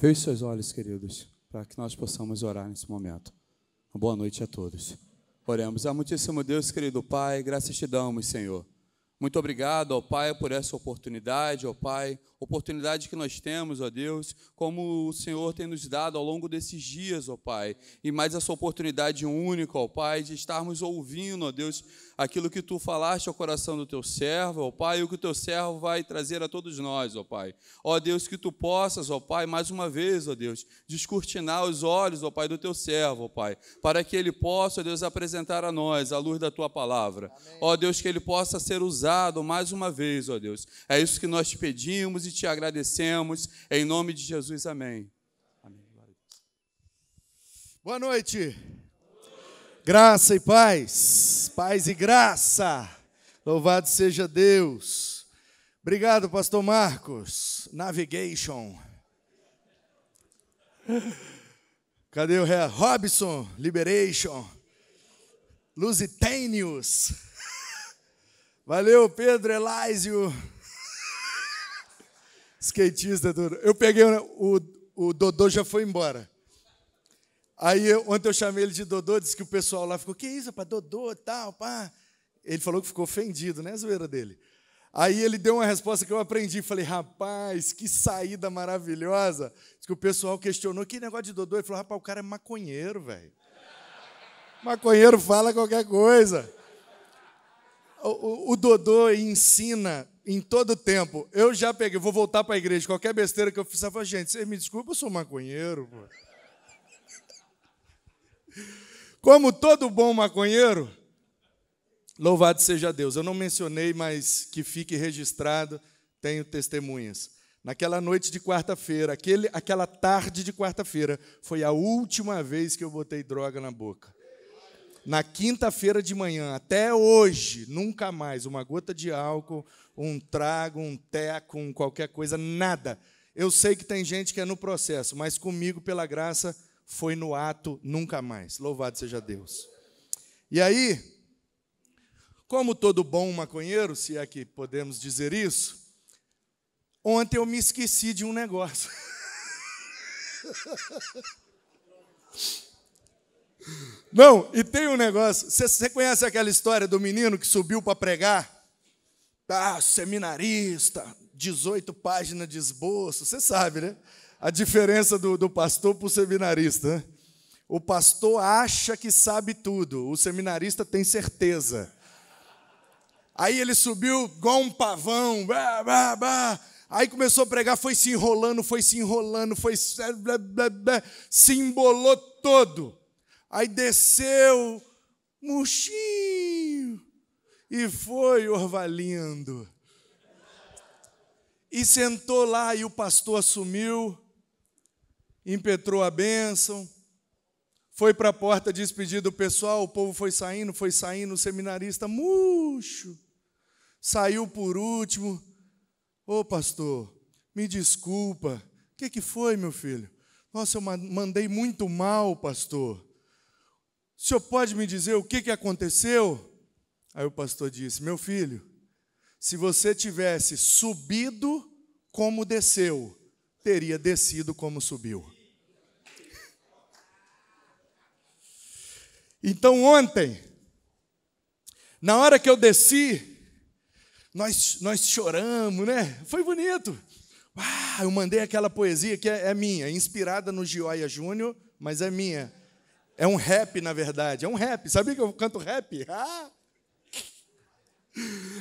Feche seus olhos, queridos, para que nós possamos orar nesse momento. Uma boa noite a todos. Oremos. Amutíssimo Deus, querido Pai, graças te damos, Senhor. Muito obrigado, ó Pai, por essa oportunidade, ó Pai, oportunidade que nós temos, ó Deus, como o Senhor tem nos dado ao longo desses dias, ó Pai, e mais essa oportunidade única, ó Pai, de estarmos ouvindo, ó Deus, aquilo que Tu falaste ao coração do Teu servo, ó Pai, e o que o Teu servo vai trazer a todos nós, ó Pai. Ó Deus, que Tu possas, ó Pai, mais uma vez, ó Deus, descortinar os olhos, ó Pai, do Teu servo, ó Pai, para que ele possa, ó Deus, apresentar a nós a luz da Tua palavra. Amém. Ó Deus, que ele possa ser usado mais uma vez, ó Deus. É isso que nós te pedimos e te agradecemos, em nome de Jesus, amém. Amém. Boa noite. Graça e paz, paz e graça, louvado seja Deus. Obrigado, pastor Marcos, Navigation. Cadê o rei? Robson, Liberation, Lusitâneos. Valeu, Pedro Elásio. Skatista, Dodô. Eu peguei, o Dodô já foi embora. Aí, ontem eu chamei ele de Dodô, disse que o pessoal lá ficou, que isso, rapaz, Dodô e tal, pá. Ele falou que ficou ofendido, né, zoeira dele. Aí ele deu uma resposta que eu aprendi, falei, rapaz, que saída maravilhosa. Diz que o pessoal questionou, que negócio de Dodô? Ele falou, rapaz, o cara é maconheiro, velho. Maconheiro fala qualquer coisa. O Dodô ensina em todo tempo. Eu já peguei, vou voltar para a igreja, qualquer besteira que eu fizer, eu falo, gente, você me desculpa, eu sou maconheiro, pô. Como todo bom maconheiro, louvado seja Deus. Eu não mencionei, mas que fique registrado, tenho testemunhas. Naquela noite de quarta-feira, aquela tarde de quarta-feira, foi a última vez que eu botei droga na boca. Na quinta-feira de manhã, até hoje, nunca mais, uma gota de álcool, um trago, um teco, qualquer coisa, nada. Eu sei que tem gente que é no processo, mas comigo, pela graça, foi no ato, nunca mais. Louvado seja Deus. E aí, como todo bom maconheiro, se é que podemos dizer isso, ontem eu me esqueci de um negócio. Não, e tem um negócio. Você conhece aquela história do menino que subiu para pregar? Seminarista, 18 páginas de esboço. Você sabe, né? A diferença do pastor para o seminarista. Né? O pastor acha que sabe tudo, o seminarista tem certeza. Aí ele subiu igual um pavão, aí começou a pregar, foi se enrolando, se embolou todo. Aí desceu, murchinho, e foi orvalhando. E sentou lá, e o pastor assumiu, impetrou a bênção, foi para a porta despedir do pessoal, o povo foi saindo, o seminarista murcho, saiu por último. Ô pastor, me desculpa, o que foi, meu filho? Nossa, eu mandei muito mal, pastor. O senhor pode me dizer o que aconteceu? Aí o pastor disse, meu filho, se você tivesse subido como desceu, teria descido como subiu. Então ontem, na hora que eu desci, nós choramos, né? Foi bonito. Eu mandei aquela poesia que é minha, inspirada no Gioia Júnior, mas é minha. É um rap, na verdade. É um rap. Sabia que eu canto rap?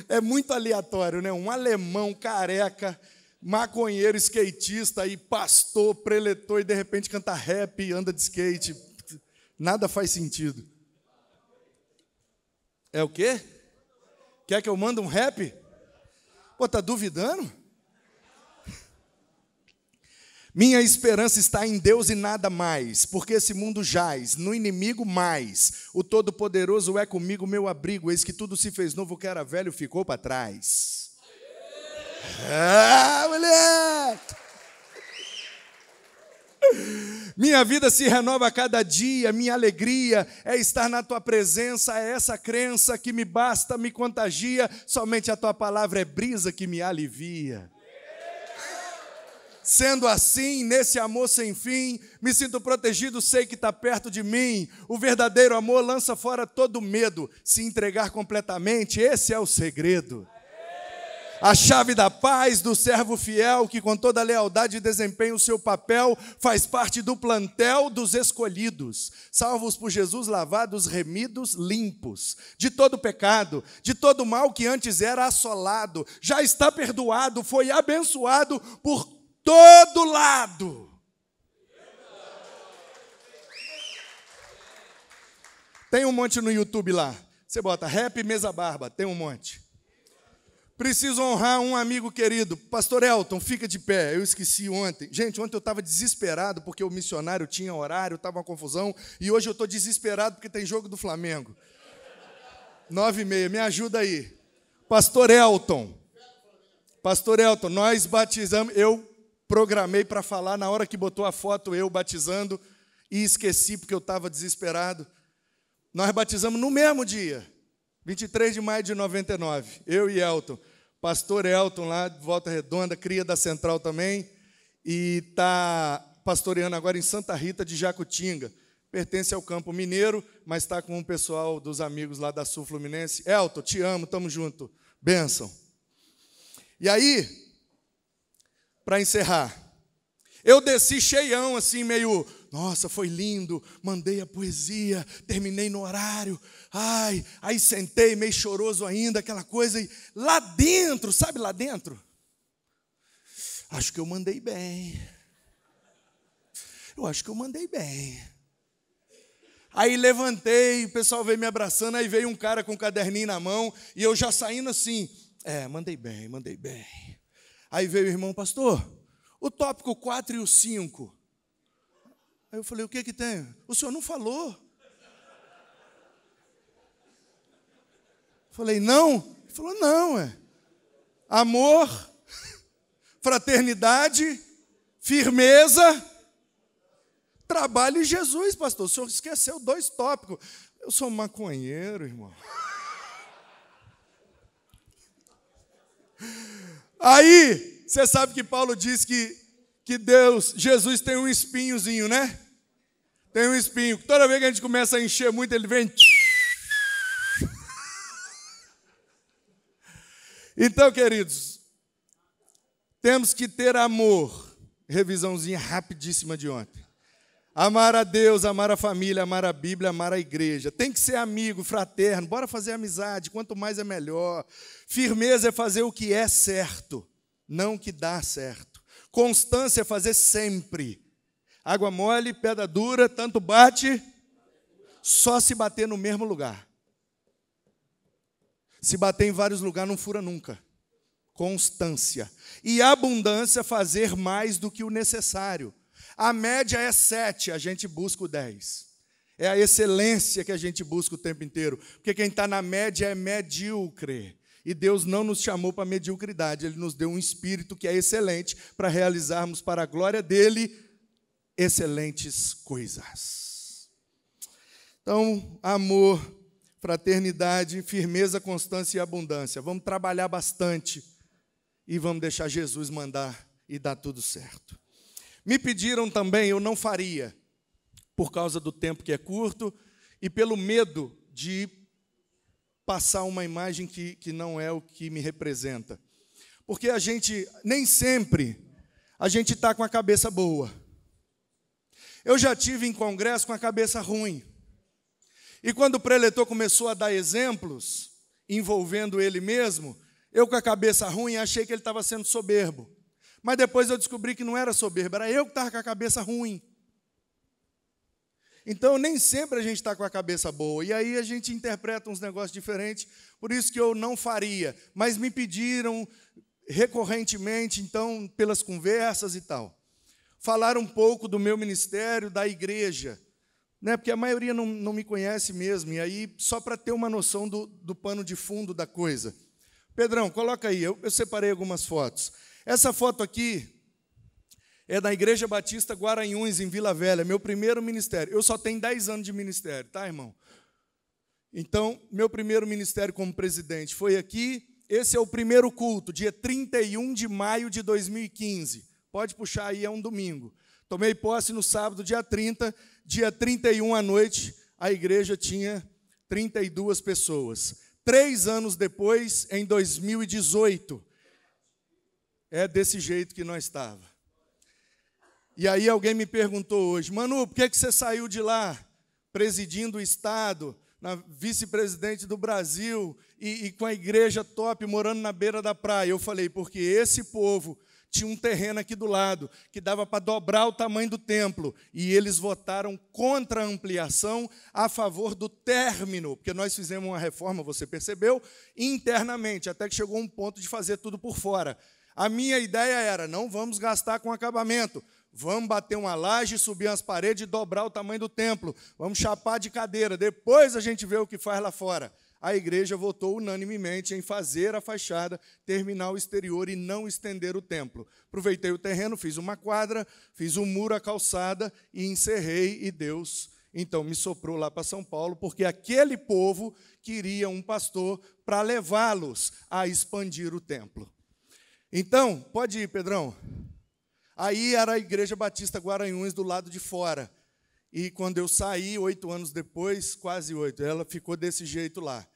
É muito aleatório, né? Um alemão careca, maconheiro, skatista e pastor, preletor, e de repente canta rap e anda de skate. Nada faz sentido. É o quê? Quer que eu mande um rap? Pô, tá duvidando? Minha esperança está em Deus e nada mais, porque esse mundo jaz, no inimigo mais. O Todo-Poderoso é comigo, meu abrigo, eis que tudo se fez novo, o que era velho ficou para trás. Moleque! Minha vida se renova a cada dia, minha alegria é estar na tua presença, é essa crença que me basta, me contagia, somente a tua palavra é brisa que me alivia. Sendo assim, nesse amor sem fim, me sinto protegido, sei que está perto de mim. O verdadeiro amor lança fora todo medo. Se entregar completamente, esse é o segredo. A chave da paz do servo fiel, que com toda lealdade desempenha o seu papel, faz parte do plantel dos escolhidos, salvos por Jesus, lavados, remidos, limpos, de todo pecado, de todo mal que antes era assolado, já está perdoado, foi abençoado por todo lado. Tem um monte no YouTube lá, você bota Rap Mesa Barba, tem um monte. Preciso honrar um amigo querido, pastor Elton, fica de pé, eu esqueci ontem. Gente, ontem eu estava desesperado porque o missionário tinha horário, estava uma confusão, e hoje eu estou desesperado porque tem jogo do Flamengo. 9h30, me ajuda aí. Pastor Elton, nós batizamos, eu programei para falar na hora que botou a foto eu batizando, e esqueci porque eu estava desesperado. Nós batizamos no mesmo dia. 23 de maio de 99, eu e Elton, pastor Elton lá de Volta Redonda, cria da Central também, e está pastoreando agora em Santa Rita de Jacutinga, pertence ao Campo Mineiro, mas está com o pessoal dos amigos lá da Sul Fluminense. Elton, te amo, estamos juntos, bênção. E aí, para encerrar, eu desci cheião, assim, meio, nossa, foi lindo, mandei a poesia, terminei no horário, ai, aí sentei, meio choroso ainda, aquela coisa, e lá dentro, sabe lá dentro? Acho que eu mandei bem. Eu acho que eu mandei bem. Aí levantei, o pessoal veio me abraçando, aí veio um cara com um caderninho na mão, e eu já saindo assim, mandei bem, mandei bem. Aí veio o irmão, pastor, o tópico 4 e o 5. Aí eu falei, o que tem? O senhor não falou. Falei, não? Ele falou, não, amor, fraternidade, firmeza, trabalho e Jesus, pastor. O senhor esqueceu 2 tópicos. Eu sou maconheiro, irmão. Aí, você sabe que Paulo diz que Deus, Jesus tem um espinhozinho, né? Tem um espinho. Toda vez que a gente começa a encher muito, ele vem. Então, queridos, temos que ter amor. Revisãozinha rapidíssima de ontem. Amar a Deus, amar a família, amar a Bíblia, amar a igreja. Tem que ser amigo, fraterno, bora fazer amizade, quanto mais é melhor. Firmeza é fazer o que é certo, não o que dá certo. Constância é fazer sempre. Água mole, pedra dura, tanto bate, só se bater no mesmo lugar. Se bater em vários lugares, não fura nunca. Constância. E abundância, fazer mais do que o necessário. A média é 7, a gente busca o 10. É a excelência que a gente busca o tempo inteiro. Porque quem está na média é medíocre. E Deus não nos chamou para mediocridade. Ele nos deu um espírito que é excelente para realizarmos para a glória dele excelentes coisas. Então, amor, fraternidade, firmeza, constância e abundância. Vamos trabalhar bastante e vamos deixar Jesus mandar e dar tudo certo. Me pediram também, eu não faria, por causa do tempo que é curto e pelo medo de passar uma imagem que não é o que me representa. Porque a gente, nem sempre, a gente está com a cabeça boa. Eu já tive em congresso com a cabeça ruim. E quando o preletor começou a dar exemplos, envolvendo ele mesmo, eu com a cabeça ruim achei que ele estava sendo soberbo. Mas depois eu descobri que não era soberbo, era eu que estava com a cabeça ruim. Então, nem sempre a gente está com a cabeça boa. E aí a gente interpreta uns negócios diferentes, por isso que eu não faria. Mas me pediram recorrentemente, então, pelas conversas e tal, falar um pouco do meu ministério, da igreja, né? Porque a maioria não me conhece mesmo, e aí, só para ter uma noção do pano de fundo da coisa. Pedrão, coloca aí, eu separei algumas fotos. Essa foto aqui é da Igreja Batista Guaranhuns, em Vila Velha, meu primeiro ministério. Eu só tenho 10 anos de ministério, tá, irmão? Então, meu primeiro ministério como presidente foi aqui. Esse é o primeiro culto, dia 31 de maio de 2015. Pode puxar aí, é um domingo. Tomei posse no sábado, dia 30, dia 31 à noite, a igreja tinha 32 pessoas. 3 anos depois, em 2018, é desse jeito que nós estávamos. E aí alguém me perguntou hoje, Manu, por que você saiu de lá, presidindo o Estado, vice-presidente do Brasil, e com a igreja top, morando na beira da praia? Eu falei, porque esse povo tinha um terreno aqui do lado, que dava para dobrar o tamanho do templo, e eles votaram contra a ampliação, a favor do término, porque nós fizemos uma reforma, você percebeu, internamente, até que chegou um ponto de fazer tudo por fora. A minha ideia era, não vamos gastar com acabamento, vamos bater uma laje, subir as paredes e dobrar o tamanho do templo, vamos chapar de cadeira, depois a gente vê o que faz lá fora. A igreja votou unanimemente em fazer a fachada, terminar o exterior e não estender o templo. Aproveitei o terreno, fiz uma quadra, fiz um muro, a calçada e encerrei, e Deus então me soprou lá para São Paulo, porque aquele povo queria um pastor para levá-los a expandir o templo. Então, pode ir, Pedrão. Aí era a Igreja Batista Guaranhuns do lado de fora. E quando eu saí, 8 anos depois, quase 8, ela ficou desse jeito lá.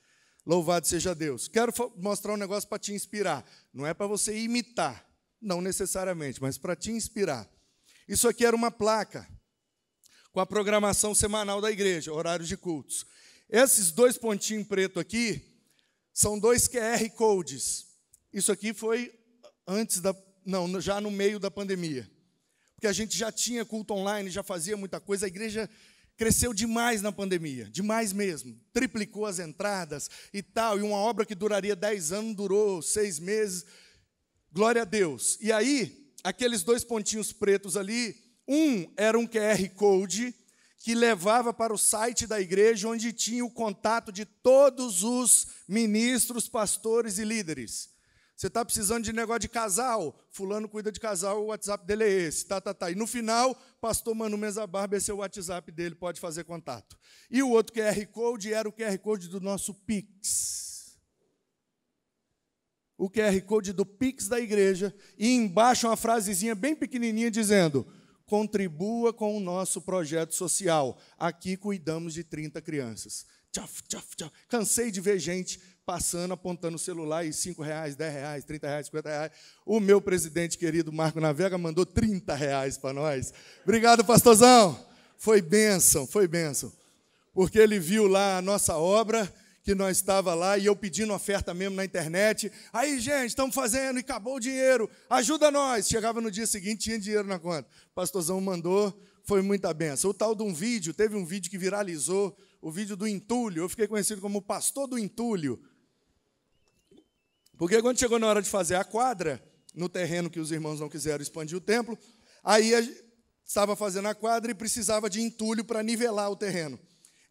Louvado seja Deus. Quero mostrar um negócio para te inspirar. Não é para você imitar, não necessariamente, mas para te inspirar. Isso aqui era uma placa com a programação semanal da igreja, horários de cultos. Esses 2 pontinhos pretos aqui são 2 QR Codes. Isso aqui foi já no meio da pandemia. Porque a gente já tinha culto online, já fazia muita coisa, a igreja cresceu demais na pandemia, demais mesmo. Triplicou as entradas e tal, e uma obra que duraria 10 anos, durou 6 meses. Glória a Deus. E aí, aqueles 2 pontinhos pretos ali, um era um QR Code que levava para o site da igreja, onde tinha o contato de todos os ministros, pastores e líderes. Você está precisando de negócio de casal? Fulano cuida de casal, o WhatsApp dele é esse. E no final, pastor Manu Mesa Barba, esse é o WhatsApp dele, pode fazer contato. E o outro QR Code era o QR Code do nosso Pix. O QR Code do Pix da igreja. E embaixo uma frasezinha bem pequenininha dizendo, contribua com o nosso projeto social. Aqui cuidamos de 30 crianças. Tchaf, tchaf, tchaf. Cansei de ver gente passando, apontando o celular e R$5, R$10, R$30, R$50. O meu presidente querido, Marco Navega, mandou R$30 para nós. Obrigado, pastorzão. Foi bênção. Porque ele viu lá a nossa obra, que nós estava lá, e eu pedindo oferta mesmo na internet. Aí, gente, estamos fazendo, e acabou o dinheiro. Ajuda nós. Chegava no dia seguinte, tinha dinheiro na conta. O pastorzão mandou, foi muita bênção. O tal de um vídeo, teve um vídeo que viralizou, o vídeo do entulho. Eu fiquei conhecido como o pastor do entulho. Porque quando chegou na hora de fazer a quadra, no terreno que os irmãos não quiseram expandir o templo, aí estava fazendo a quadra e precisava de entulho para nivelar o terreno.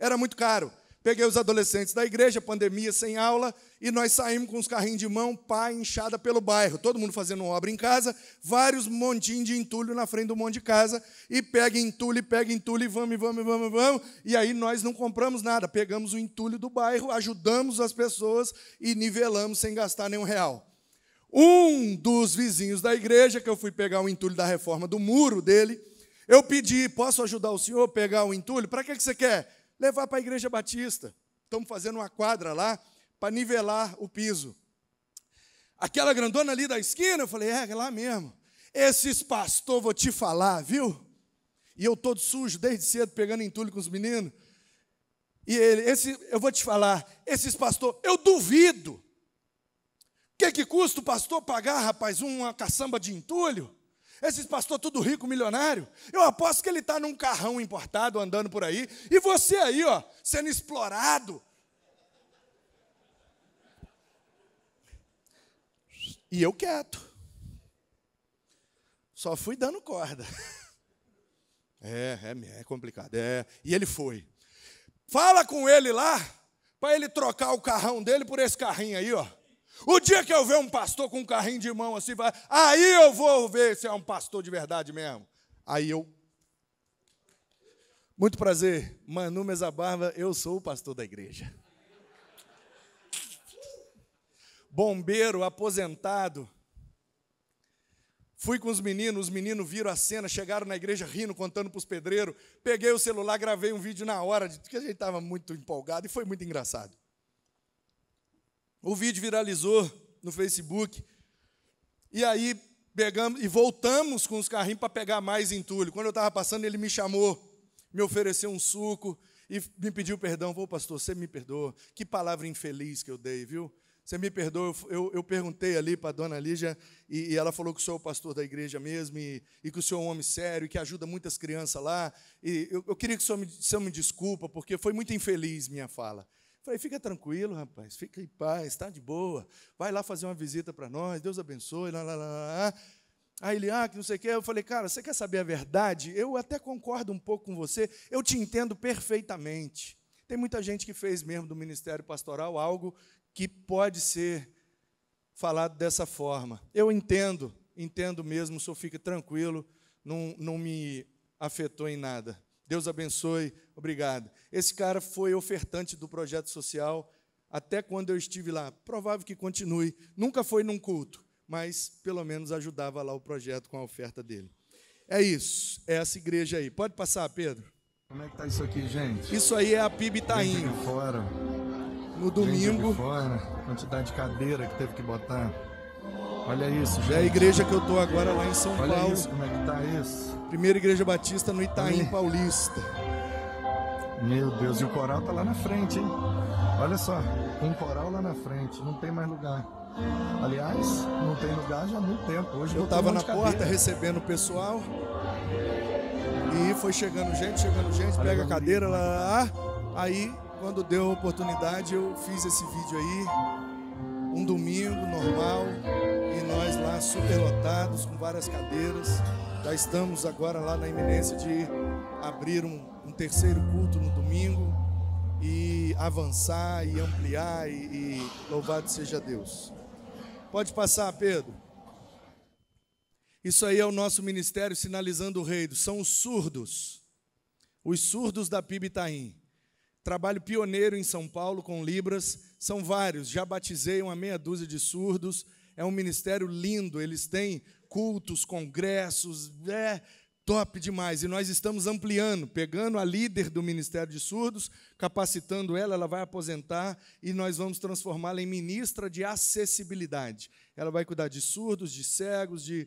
Era muito caro. Peguei os adolescentes da igreja, pandemia, sem aula, e nós saímos com os carrinhos de mão, pá, enxada pelo bairro. Todo mundo fazendo obra em casa, vários montinhos de entulho na frente do monte de casa, e pega entulho, e vamos. E aí nós não compramos nada, pegamos o entulho do bairro, ajudamos as pessoas e nivelamos sem gastar nenhum real. Um dos vizinhos da igreja, que eu fui pegar o entulho da reforma do muro dele, eu pedi, posso ajudar o senhor a pegar o entulho? Para que você quer? Levar para a Igreja Batista. Estamos fazendo uma quadra lá para nivelar o piso. Aquela grandona ali da esquina, eu falei, é lá mesmo. Esses pastores, vou te falar, viu? E eu todo sujo, desde cedo, pegando entulho com os meninos. E eu vou te falar, esses pastores, eu duvido. O que custa o pastor pagar, rapaz, uma caçamba de entulho? Esses pastores tudo rico, milionário. Eu aposto que ele está num carrão importado, andando por aí. E você aí, ó, sendo explorado. E eu quieto. Só fui dando corda. É complicado. E ele foi. Fala com ele lá, para ele trocar o carrão dele por esse carrinho aí, ó. O dia que eu ver um pastor com um carrinho de mão assim, aí eu vou ver se é um pastor de verdade mesmo. Muito prazer, Manu Mesa Barba, eu sou o pastor da igreja. Bombeiro, aposentado. Fui com os meninos viram a cena, chegaram na igreja rindo, contando para os pedreiros. Peguei o celular, gravei um vídeo na hora, porque a gente estava muito empolgado e foi muito engraçado. O vídeo viralizou no Facebook. E aí pegamos e voltamos com os carrinhos para pegar mais entulho. Quando eu estava passando, ele me chamou, me ofereceu um suco e me pediu perdão. Ô, pastor, você me perdoa. Que palavra infeliz que eu dei, viu? Você me perdoa. Eu perguntei ali para a dona Lígia e ela falou que o senhor é o pastor da igreja mesmo e que o senhor é um homem sério e que ajuda muitas crianças lá. E eu queria que o senhor me desculpa, porque foi muito infeliz minha fala. Falei, fica tranquilo, rapaz, fica em paz, está de boa. Vai lá fazer uma visita para nós, Deus abençoe. Aí ele, que não sei o quê. Eu falei, cara, você quer saber a verdade? Eu até concordo um pouco com você, eu te entendo perfeitamente. Tem muita gente que fez mesmo do ministério pastoral algo que pode ser falado dessa forma. Eu entendo mesmo, o senhor fica tranquilo, não me afetou em nada. Deus abençoe, obrigado. Esse cara foi ofertante do projeto social até quando eu estive lá. Provável que continue. Nunca foi num culto, mas pelo menos ajudava lá o projeto com a oferta dele. É isso, é essa igreja aí. Pode passar, Pedro? Como é que tá isso aqui, gente? Isso aí é a PIB Itaim. Gente aqui fora. No domingo. Gente aqui fora, quantidade de cadeira que teve que botar. Olha isso, gente. É a igreja que eu estou agora lá em São Olha Paulo. Isso, como é que tá isso? Primeira igreja batista no Itaim Aí. Paulista. Meu Deus, e o coral tá lá na frente, hein? Olha só, um coral lá na frente, não tem mais lugar. Aliás, não tem lugar já há muito tempo. Hoje Eu botou estava um na monte de porta cadeira. recebendo o pessoal. E foi chegando gente, pega a cadeira lá. Aí, quando deu a oportunidade, eu fiz esse vídeo aí. Um domingo normal. E nós lá superlotados, com várias cadeiras. Já estamos agora lá na iminência de abrir um terceiro culto no domingo. E avançar e ampliar. E louvado seja Deus. Pode passar, Pedro. Isso aí é o nosso ministério sinalizando o reino. São os surdos da PIB Itaim. Trabalho pioneiro em São Paulo com Libras. São vários, já batizei uma meia dúzia de surdos. É um ministério lindo, eles têm cultos, congressos, top demais. E nós estamos ampliando, pegando a líder do Ministério de Surdos, capacitando ela vai aposentar e nós vamos transformá-la em ministra de acessibilidade. Ela vai cuidar de surdos, de cegos, de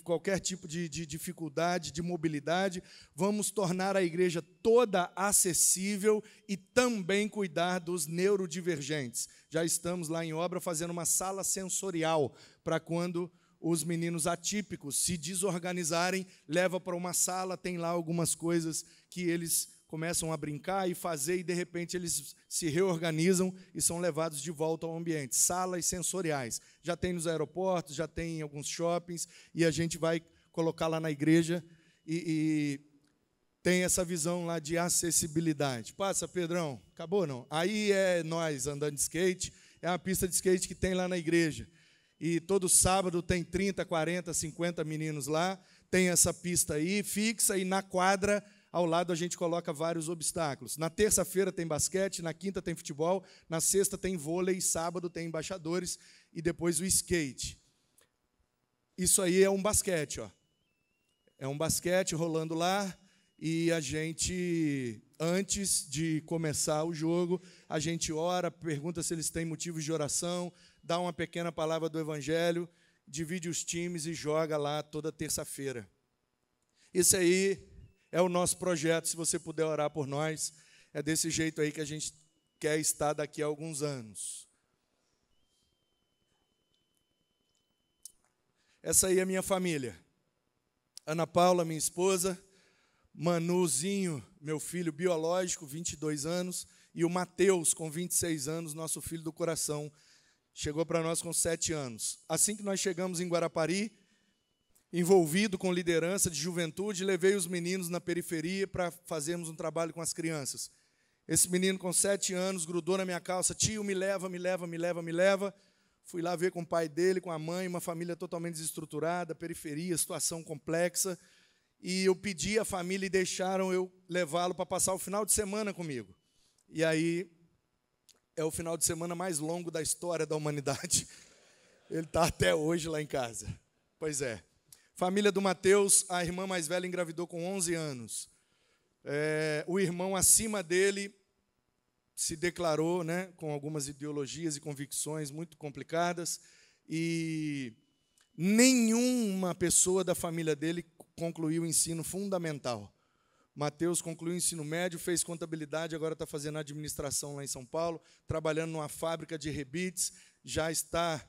qualquer tipo de dificuldade, de mobilidade. Vamos tornar a igreja toda acessível e também cuidar dos neurodivergentes. Já estamos lá em obra fazendo uma sala sensorial para quando os meninos atípicos se desorganizarem, leva para uma sala, tem lá algumas coisas que eles começam a brincar e fazer, e de repente eles se reorganizam e são levados de volta ao ambiente. Salas sensoriais. Já tem nos aeroportos, já tem em alguns shoppings, e a gente vai colocar lá na igreja e tem essa visão lá de acessibilidade. Passa, Pedrão. Acabou, não? Aí é nós andando de skate, é uma pista de skate que tem lá na igreja. E todo sábado tem 30, 40, 50 meninos lá, tem essa pista aí, fixa, e na quadra, ao lado, a gente coloca vários obstáculos. Na terça-feira tem basquete, na quinta tem futebol, na sexta tem vôlei, sábado tem embaixadores, e depois o skate. Isso aí é um basquete, ó. É um basquete rolando lá, e a gente, antes de começar o jogo, a gente ora, pergunta se eles têm motivos de oração, dá uma pequena palavra do Evangelho, divide os times e joga lá toda terça-feira. Isso aí é o nosso projeto, se você puder orar por nós, é desse jeito aí que a gente quer estar daqui a alguns anos. Essa aí é a minha família. Ana Paula, minha esposa, Manuzinho, meu filho biológico, 22 anos, e o Mateus, com 26 anos, nosso filho do coração, chegou para nós com 7 anos. Assim que nós chegamos em Guarapari, envolvido com liderança de juventude, levei os meninos na periferia para fazermos um trabalho com as crianças. Esse menino com 7 anos grudou na minha calça, tio, me leva, me leva, me leva, me leva. Fui lá ver com o pai dele, com a mãe, uma família totalmente desestruturada, periferia, situação complexa. E eu pedi à família e deixaram eu levá-lo para passar o final de semana comigo. E aí é o final de semana mais longo da história da humanidade. Ele está até hoje lá em casa. Pois é. Família do Mateus, a irmã mais velha engravidou com 11 anos. O irmão acima dele se declarou, né, com algumas ideologias e convicções muito complicadas, e nenhuma pessoa da família dele concluiu o ensino fundamental. Mateus concluiu o ensino médio, fez contabilidade, agora está fazendo administração lá em São Paulo, trabalhando numa fábrica de rebites, já está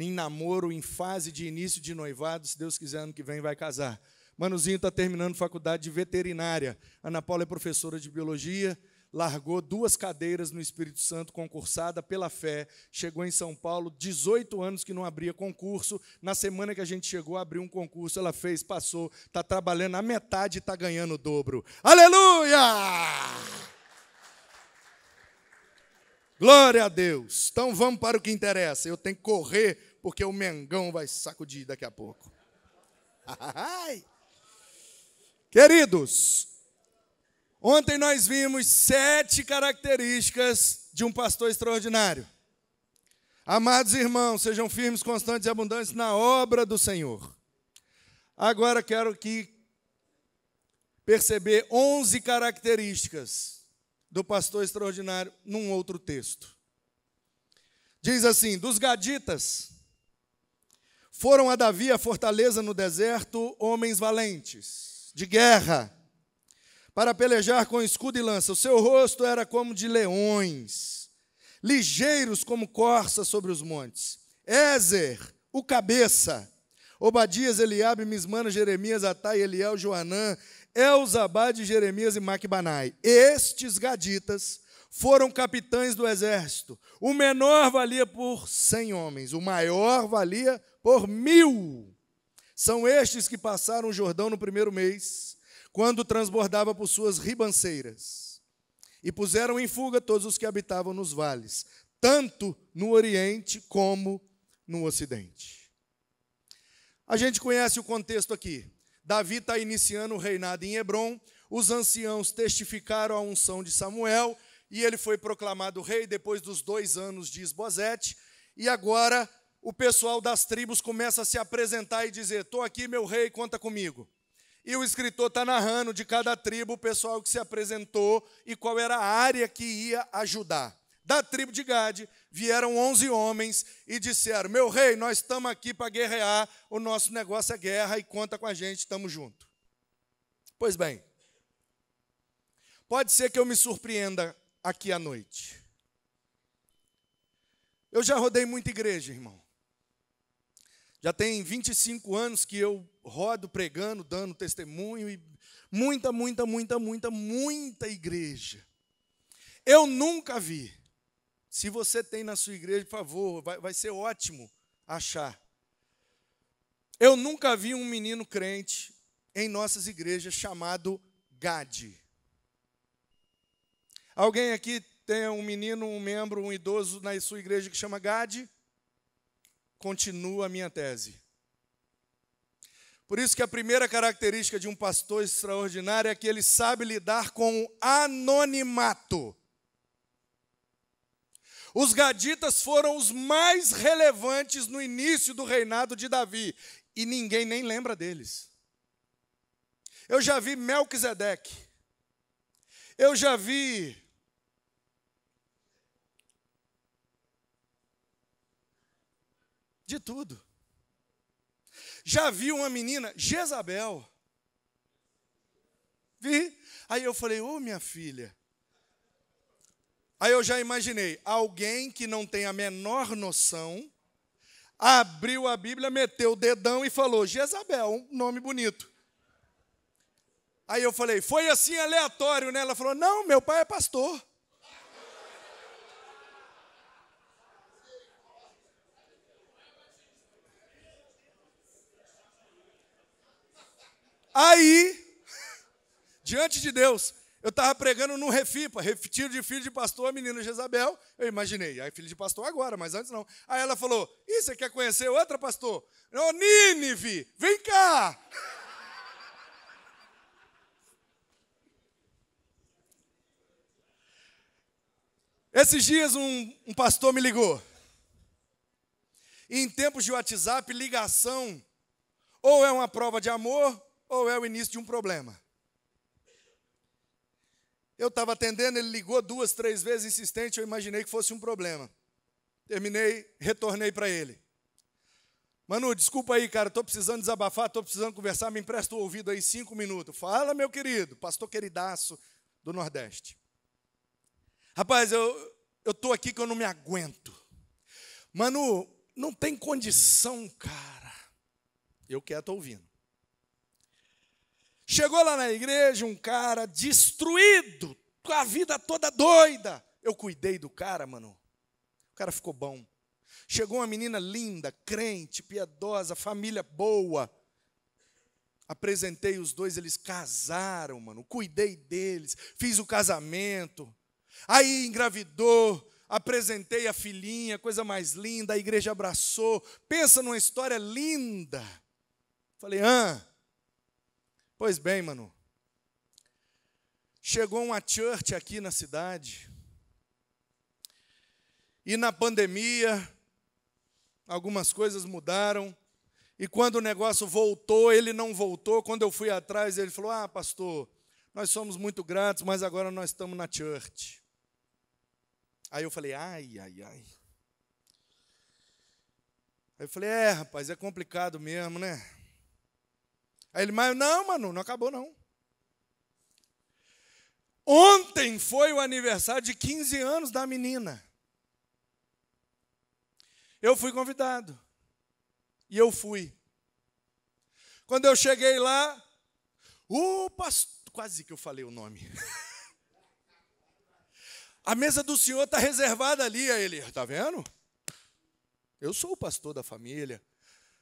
em namoro, em fase de início de noivado, se Deus quiser, ano que vem vai casar. Manuzinho está terminando faculdade de veterinária. Ana Paula é professora de biologia, largou 2 cadeiras no Espírito Santo, concursada pela fé, chegou em São Paulo, 18 anos que não abria concurso, na semana que a gente chegou, abriu um concurso, ela fez, passou, está trabalhando a metade e está ganhando o dobro. Aleluia! Glória a Deus. Então vamos para o que interessa, eu tenho que correr, porque o Mengão vai sacudir daqui a pouco. Queridos, ontem nós vimos 7 características de um pastor extraordinário. Amados irmãos, sejam firmes, constantes e abundantes na obra do Senhor. Agora quero perceber 11 características do pastor extraordinário num outro texto. Diz assim: dos gaditas foram a Davi a fortaleza no deserto homens valentes, de guerra, para pelejar com escudo e lança. O seu rosto era como de leões, ligeiros como corças sobre os montes. Ézer, o cabeça, Obadias, Eliabe, Mismana, Jeremias, Atai, Eliel, Joanã, Elzabade, Jeremias e Macbanai. Estes gaditas foram capitães do exército. O menor valia por 100 homens, o maior valia por 1000. São estes que passaram o Jordão no primeiro mês, quando transbordava por suas ribanceiras, e puseram em fuga todos os que habitavam nos vales, tanto no Oriente como no Ocidente. A gente conhece o contexto aqui. Davi está iniciando o reinado em Hebrom, os anciãos testificaram a unção de Samuel, e ele foi proclamado rei depois dos 2 anos de Isbosete, e agora o pessoal das tribos começa a se apresentar e dizer: estou aqui, meu rei, conta comigo. E o escritor está narrando de cada tribo o pessoal que se apresentou e qual era a área que ia ajudar. Da tribo de Gade vieram 11 homens e disseram: meu rei, nós estamos aqui para guerrear, o nosso negócio é guerra e conta com a gente, estamos juntos. Pois bem, pode ser que eu me surpreenda aqui à noite. Eu já rodei muita igreja, irmão. Já tem 25 anos que eu rodo pregando, dando testemunho, e muita igreja. Eu nunca vi. Se você tem na sua igreja, por favor, vai ser ótimo achar. Eu nunca vi um menino crente em nossas igrejas chamado Gade. Alguém aqui tem um menino, um membro, um idoso na sua igreja que chama Gade? Continua a minha tese. Por isso que a primeira característica de um pastor extraordinário é que ele sabe lidar com o anonimato. Os gaditas foram os mais relevantes no início do reinado de Davi, e ninguém nem lembra deles. Eu já vi Melquisedeque, eu já vi de tudo. Já vi uma menina, Jezabel. Vi. Aí eu falei: ô minha filha. Aí eu já imaginei, alguém que não tem a menor noção, abriu a Bíblia, meteu o dedão e falou: Jezabel, um nome bonito. Aí eu falei: foi assim aleatório, né? Ela falou: não, meu pai é pastor. Aí, diante de Deus, eu estava pregando no Refipa, retiro de filho de pastor, a menina Jezabel. Eu imaginei, aí filho de pastor agora, mas antes não. Aí ela falou: e você quer conhecer outra, pastor? Ô, Nínive, vem cá. Esses dias um pastor me ligou. E em tempos de WhatsApp, ligação Ou é uma prova de amor, ou é o início de um problema. Eu estava atendendo, ele ligou 2, 3 vezes, insistente, eu imaginei que fosse um problema. Terminei, retornei para ele. Manu, desculpa aí, cara, estou precisando desabafar, estou precisando conversar, me empresta o ouvido aí 5 minutos. Fala, meu querido, pastor queridaço do Nordeste. Rapaz, eu estou aqui que eu não me aguento. Manu, não tem condição, cara. Eu quieto ouvindo. Chegou lá na igreja um cara destruído, com a vida toda doida. Eu cuidei do cara, mano. O cara ficou bom. Chegou uma menina linda, crente, piedosa, família boa. Apresentei os dois, eles casaram, mano. Cuidei deles, fiz o casamento. Aí engravidou, apresentei a filhinha, coisa mais linda, a igreja abraçou. Pensa numa história linda. Falei, pois bem, mano. Chegou uma church aqui na cidade. E na pandemia, algumas coisas mudaram. E quando o negócio voltou, ele não voltou. Quando eu fui atrás, ele falou, pastor, nós somos muito gratos, mas agora nós estamos na church. Aí eu falei, ai. Aí eu falei, rapaz, é complicado mesmo, né? Aí ele, mas não, mano, não acabou não. Ontem foi o aniversário de 15 anos da menina. Eu fui convidado. E eu fui. Quando eu cheguei lá, o pastor, quase que eu falei o nome. A mesa do senhor está reservada ali. Aí ele, está vendo? Eu sou o pastor da família.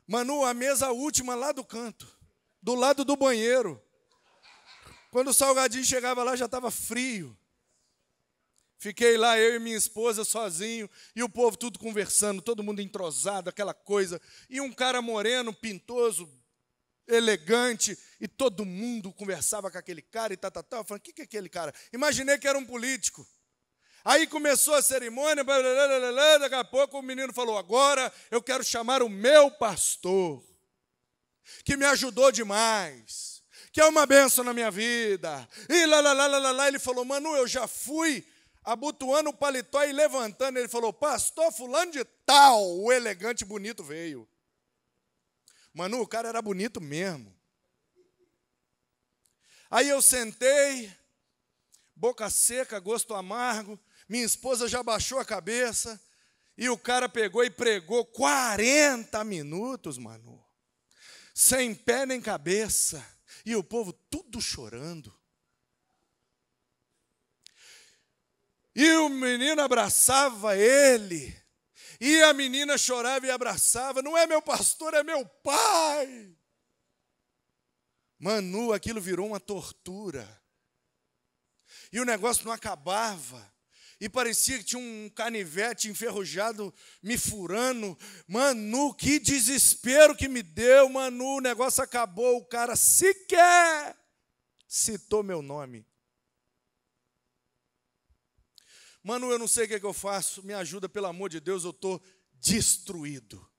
Manu, a mesa última lá do canto, do lado do banheiro. Quando o salgadinho chegava lá, já estava frio. Fiquei lá, eu e minha esposa sozinho, e o povo tudo conversando, todo mundo entrosado, aquela coisa. E um cara moreno, pintoso, elegante, e todo mundo conversava com aquele cara e tal. Eu falei, o que é aquele cara? Imaginei que era um político. Aí começou a cerimônia, daqui a pouco o menino falou, agora eu quero chamar o meu pastor, que me ajudou demais, que é uma bênção na minha vida. E lá, ele falou, Manu, eu já fui abotoando o paletó e levantando. Ele falou, pastor fulano de tal, o elegante bonito veio. Manu, o cara era bonito mesmo. Aí eu sentei, boca seca, gosto amargo, minha esposa já baixou a cabeça, e o cara pegou e pregou 40 minutos, Manu, sem pé nem cabeça, e o povo tudo chorando. E o menino abraçava ele, e a menina chorava e abraçava, não é meu pastor, é meu pai. Manu, aquilo virou uma tortura. E o negócio não acabava. E parecia que tinha um canivete enferrujado me furando. Manu, que desespero que me deu, Manu, o negócio acabou. O cara sequer citou meu nome. Manu, eu não sei o que é que eu faço, me ajuda, pelo amor de Deus, eu estou destruído.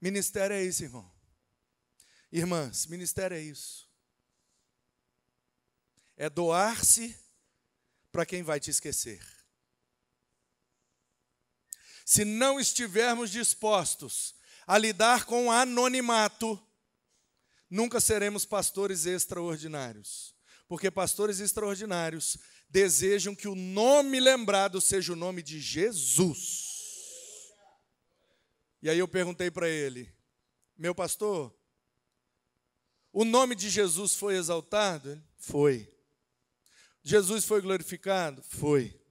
Ministério é isso, irmão. Irmãs, ministério é isso. É doar-se para quem vai te esquecer. Se não estivermos dispostos a lidar com o anonimato, nunca seremos pastores extraordinários. Porque pastores extraordinários desejam que o nome lembrado seja o nome de Jesus. E aí eu perguntei para ele, meu pastor, o nome de Jesus foi exaltado? Ele, foi. Jesus foi glorificado? Foi.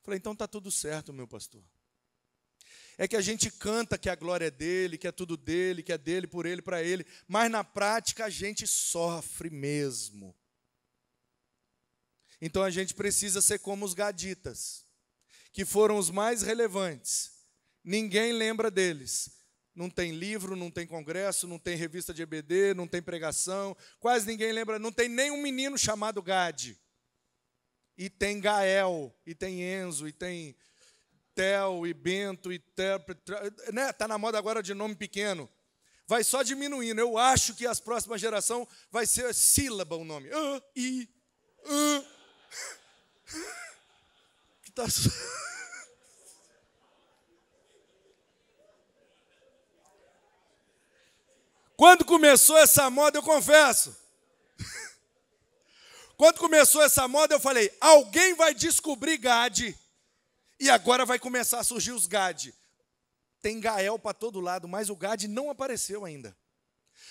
Falei, então está tudo certo, meu pastor. É que a gente canta que a glória é dele, que é tudo dele, que é dele, por ele, para ele, mas na prática a gente sofre mesmo. Então a gente precisa ser como os gaditas, que foram os mais relevantes. Ninguém lembra deles. Não tem livro, não tem congresso, não tem revista de EBD, não tem pregação, quase ninguém lembra, não tem nem um menino chamado Gade. E tem Gael, e tem Enzo, e tem Theo, e Bento, e né? Está na moda agora de nome pequeno. Vai só diminuindo. Eu acho que as próximas gerações vai ser sílaba o nome. Que tá... Quando começou essa moda, eu confesso. Quando começou essa moda, eu falei, alguém vai descobrir Gade. E agora vai começar a surgir os Gade. Tem Gael para todo lado, mas o Gade não apareceu ainda.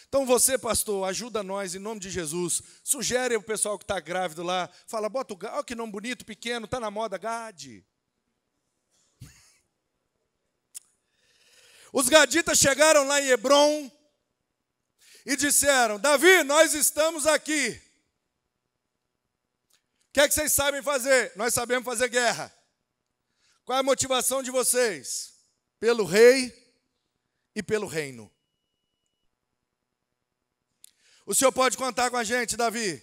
Então você, pastor, ajuda nós em nome de Jesus. Sugere o pessoal que está grávido lá. Fala, bota o Gade. Olha que nome bonito, pequeno, está na moda, Gade. Os gaditas chegaram lá em Hebron e disseram, Davi, nós estamos aqui. O que é que vocês sabem fazer? Nós sabemos fazer guerra. Qual é a motivação de vocês? Pelo rei e pelo reino. O senhor pode contar com a gente, Davi.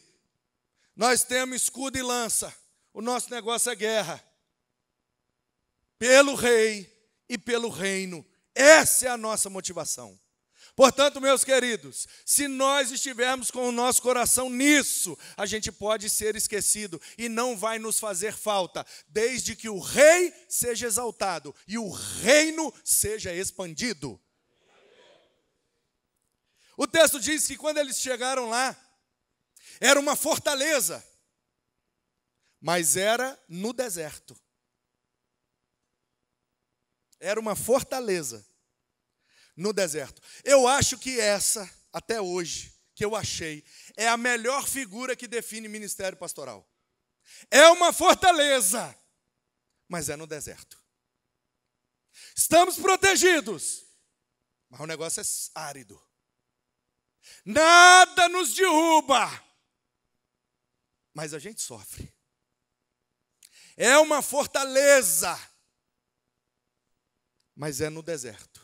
Nós temos escudo e lança. O nosso negócio é guerra. Pelo rei e pelo reino. Essa é a nossa motivação. Portanto, meus queridos, se nós estivermos com o nosso coração nisso, a gente pode ser esquecido e não vai nos fazer falta, desde que o rei seja exaltado e o reino seja expandido. O texto diz que quando eles chegaram lá, era uma fortaleza, mas era no deserto. Era uma fortaleza no deserto. Eu acho que essa, até hoje, que eu achei, é a melhor figura que define ministério pastoral. É uma fortaleza, mas é no deserto. Estamos protegidos, mas o negócio é árido. Nada nos derruba, mas a gente sofre. É uma fortaleza, mas é no deserto.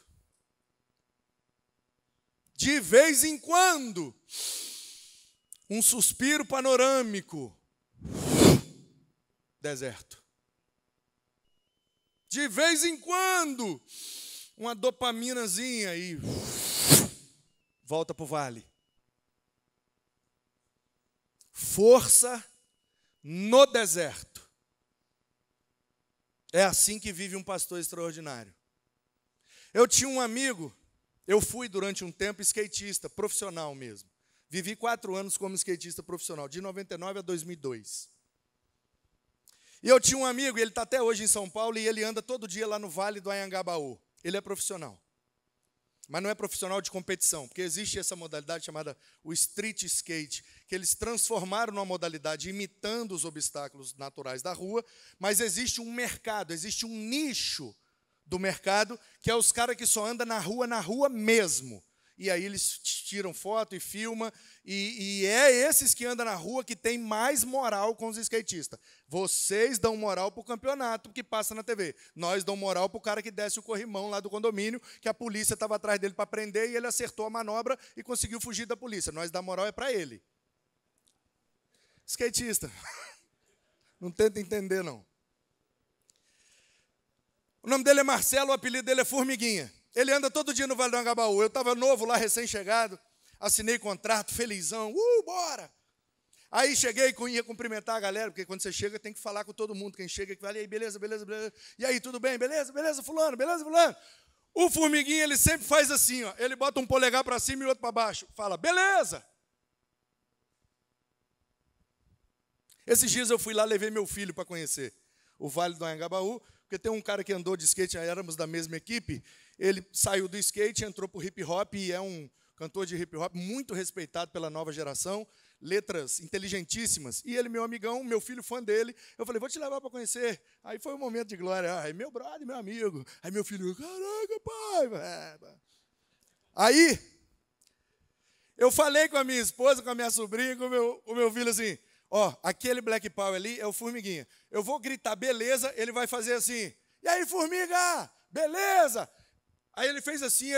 De vez em quando, um suspiro panorâmico, deserto. De vez em quando, uma dopaminazinha e volta para o vale. Força no deserto. É assim que vive um pastor extraordinário. Eu tinha um amigo, eu fui durante um tempo skatista, profissional mesmo. Vivi 4 anos como skatista profissional, de 99 a 2002. E eu tinha um amigo, ele está até hoje em São Paulo, e ele anda todo dia lá no Vale do Anhangabaú. Ele é profissional. Mas não é profissional de competição, porque existe essa modalidade chamada o street skate, que eles transformaram numa modalidade imitando os obstáculos naturais da rua, mas existe um mercado, existe um nicho do mercado, que é os caras que só andam na rua mesmo. E aí eles tiram foto e filmam, e é esses que andam na rua que tem mais moral com os skatistas. Vocês dão moral para o campeonato que passa na TV. Nós damos moral para o cara que desce o corrimão lá do condomínio, que a polícia estava atrás dele para prender, e ele acertou a manobra e conseguiu fugir da polícia. Nós damos moral é para ele. Skatista. Não tenta entender, não. O nome dele é Marcelo, o apelido dele é Formiguinha. Ele anda todo dia no Vale do Anhangabaú. Eu estava novo lá, recém-chegado, assinei contrato, felizão, bora! Aí cheguei e ia cumprimentar a galera, porque quando você chega tem que falar com todo mundo. Quem chega, que fala, e aí, beleza, beleza, beleza. E aí, tudo bem? Beleza, beleza, fulano, beleza, fulano. O Formiguinha, ele sempre faz assim, ó. Ele bota um polegar para cima e outro para baixo. Fala, beleza! Esses dias eu fui lá, levei meu filho para conhecer o Vale do Anhangabaú, porque tem um cara que andou de skate, éramos da mesma equipe, ele saiu do skate, entrou para o hip hop e é um cantor de hip hop muito respeitado pela nova geração, letras inteligentíssimas. E ele, meu amigão, meu filho fã dele, eu falei, vou te levar para conhecer. Aí foi um momento de glória, aí meu brother, meu amigo. Aí meu filho, caraca, pai. Aí, eu falei com a minha esposa, com a minha sobrinha, com o meu filho assim, ó, aquele Black Power ali é o Formiguinha. Eu vou gritar, beleza, ele vai fazer assim. E aí, formiga, beleza? Aí ele fez assim,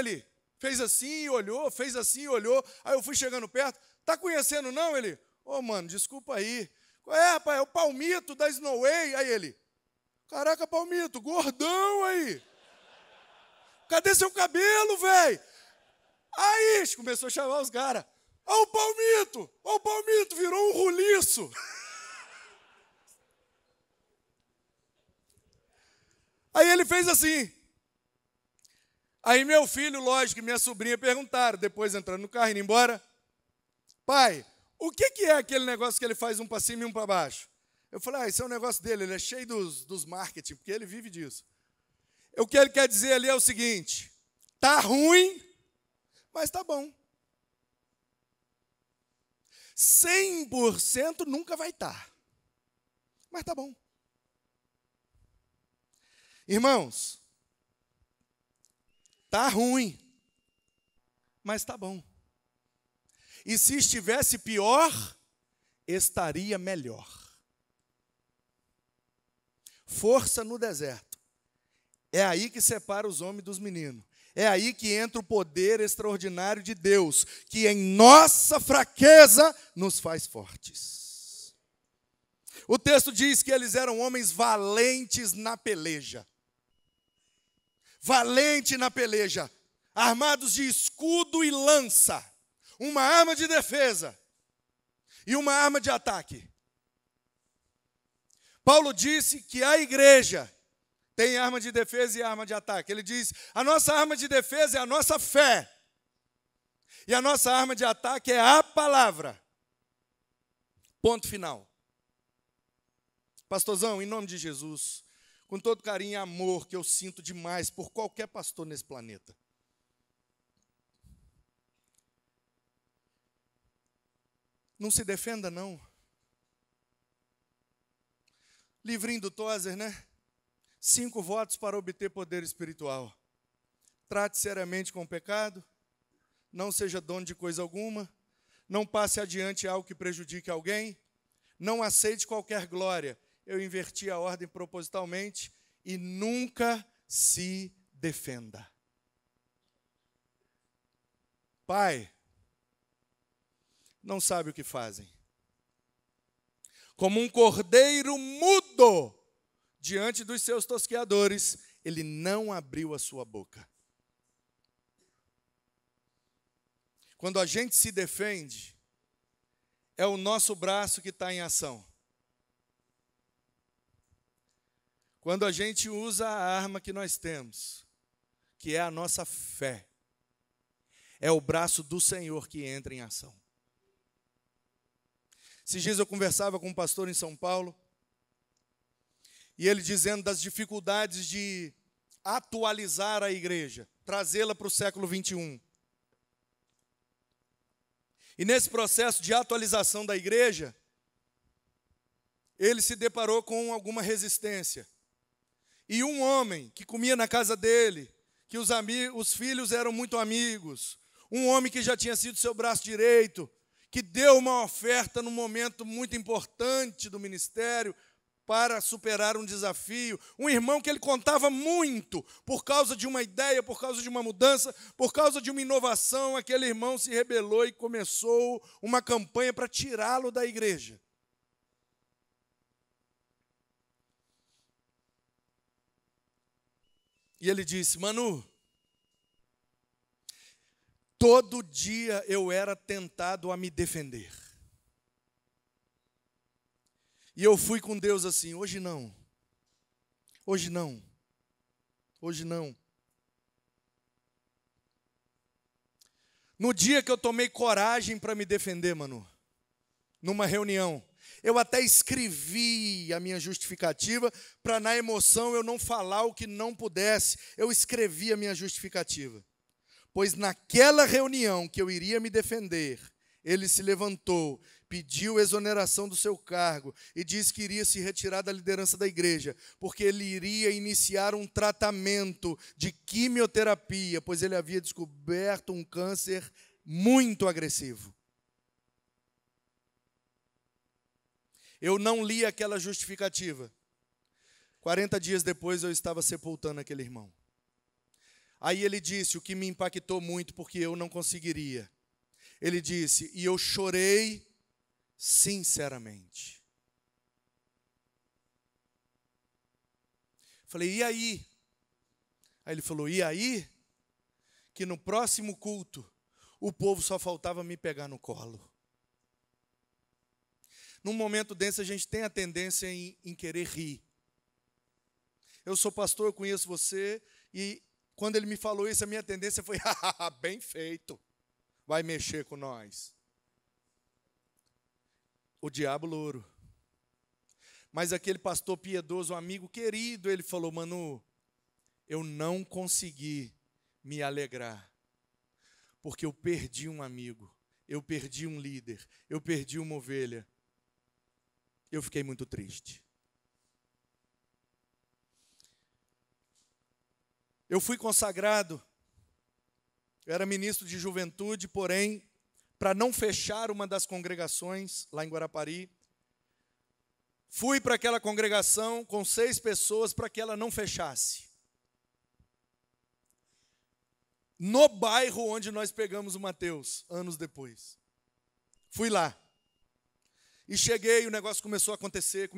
e olhou, fez assim e olhou. Aí eu fui chegando perto, tá conhecendo não? Ele, mano, desculpa aí. É, rapaz, é o Palmito da Snowway. Aí ele, caraca, Palmito, gordão aí. Cadê seu cabelo, velho? Aí começou a chamar os caras. Ó o Palmito, virou um roliço. Aí ele fez assim. Aí meu filho, lógico, e minha sobrinha perguntaram, depois entrando no carro, indo embora. Pai, o que é aquele negócio que ele faz um para cima e um para baixo? Eu falei, isso é um negócio dele, ele é cheio dos marketing, porque ele vive disso. O que ele quer dizer ali é o seguinte, tá ruim, mas tá bom. 100% nunca vai estar, mas tá bom. Irmãos, tá ruim, mas tá bom. E se estivesse pior, estaria melhor. Força no deserto. É aí que separa os homens dos meninos. É aí que entra o poder extraordinário de Deus, que em nossa fraqueza nos faz fortes. O texto diz que eles eram homens valentes na peleja. Valente na peleja, armados de escudo e lança, uma arma de defesa e uma arma de ataque. Paulo disse que a igreja tem arma de defesa e arma de ataque. Ele diz, a nossa arma de defesa é a nossa fé. E a nossa arma de ataque é a palavra. Ponto final. Pastorzão, em nome de Jesus, com todo carinho e amor que eu sinto demais por qualquer pastor nesse planeta. Não se defenda, não. Livrinho do Tozer, né? 5 votos para obter poder espiritual. Trate seriamente com o pecado. Não seja dono de coisa alguma. Não passe adiante algo que prejudique alguém. Não aceite qualquer glória. Eu inverti a ordem propositalmente. E nunca se defenda. Pai, não sabe o que fazem. Como um cordeiro mudo diante dos seus tosqueadores, ele não abriu a sua boca. Quando a gente se defende, é o nosso braço que está em ação. Quando a gente usa a arma que nós temos, que é a nossa fé, é o braço do Senhor que entra em ação. Esses dias eu conversava com um pastor em São Paulo, e ele dizendo das dificuldades de atualizar a igreja, trazê-la para o século 21. E nesse processo de atualização da igreja, ele se deparou com alguma resistência. E um homem que comia na casa dele, que os filhos eram muito amigos, um homem que já tinha sido seu braço direito, que deu uma oferta num momento muito importante do ministério para superar um desafio, um irmão que ele contava muito por causa de uma ideia, por causa de uma mudança, por causa de uma inovação, aquele irmão se rebelou e começou uma campanha para tirá-lo da igreja. E ele disse, Manu, todo dia eu era tentado a me defender. E eu fui com Deus assim, hoje não. Hoje não. Hoje não. No dia que eu tomei coragem para me defender, Manu, numa reunião, eu até escrevi a minha justificativa para na emoção eu não falar o que não pudesse. Eu escrevi a minha justificativa. Pois naquela reunião que eu iria me defender, ele se levantou, pediu exoneração do seu cargo e disse que iria se retirar da liderança da igreja, porque ele iria iniciar um tratamento de quimioterapia, pois ele havia descoberto um câncer muito agressivo. Eu não li aquela justificativa. 40 dias depois eu estava sepultando aquele irmão. Aí ele disse o que me impactou muito, porque eu não conseguiria. Ele disse, e eu chorei sinceramente. Falei, e aí? Aí ele falou, e aí? Que no próximo culto, o povo só faltava me pegar no colo. Num momento desse, a gente tem a tendência em querer rir. Eu sou pastor, eu conheço você, e quando ele me falou isso, a minha tendência foi, bem feito, vai mexer com nós. O diabo louro. Mas aquele pastor piedoso, um amigo querido, ele falou, Manu, eu não consegui me alegrar, porque eu perdi um amigo, eu perdi um líder, eu perdi uma ovelha. Eu fiquei muito triste. Eu fui consagrado, eu era ministro de juventude, porém, para não fechar uma das congregações lá em Guarapari, fui para aquela congregação com 6 pessoas para que ela não fechasse. No bairro onde nós pegamos o Mateus, anos depois. Fui lá. E cheguei, o negócio começou a acontecer,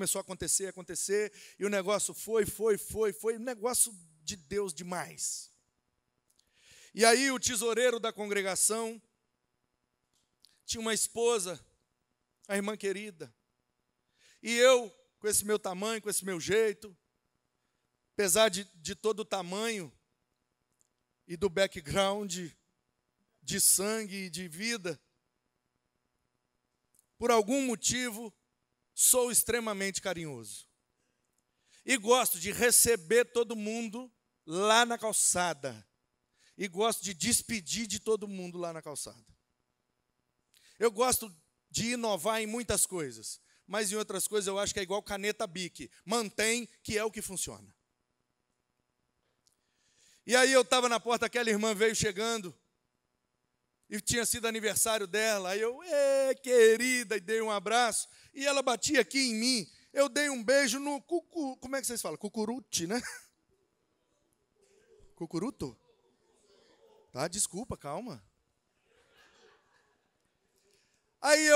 e o negócio foi, um negócio de Deus demais. E aí o tesoureiro da congregação tinha uma esposa, a irmã querida, e eu, com esse meu tamanho, com esse meu jeito, apesar de todo o tamanho e do background de sangue e de vida, por algum motivo, sou extremamente carinhoso. E gosto de receber todo mundo lá na calçada. E gosto de despedir de todo mundo lá na calçada. Eu gosto de inovar em muitas coisas, mas em outras coisas eu acho que é igual caneta Bic. Mantém, que é o que funciona. E aí eu estava na porta, aquela irmã veio chegando, e tinha sido aniversário dela, aí eu, querida, e dei um abraço, e ela batia aqui em mim, eu dei um beijo no como é que vocês falam? Cucurute, né? Cucuruto? Tá, desculpa, calma. Aí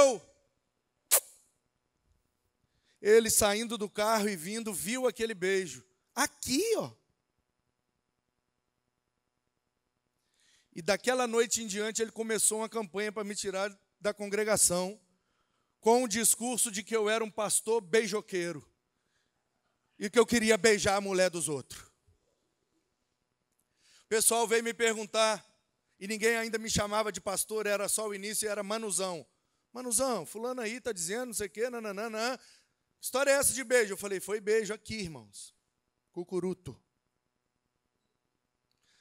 ele saindo do carro e vindo, viu aquele beijo, aqui, ó. E daquela noite em diante, ele começou uma campanha para me tirar da congregação, com o discurso de que eu era um pastor beijoqueiro, e que eu queria beijar a mulher dos outros. O pessoal veio me perguntar, e ninguém ainda me chamava de pastor, era só o início, era Manuzão. Manuzão, fulano aí está dizendo, não sei o quê, nananana. Que história é essa de beijo? Eu falei, foi beijo aqui, irmãos. Cucuruto.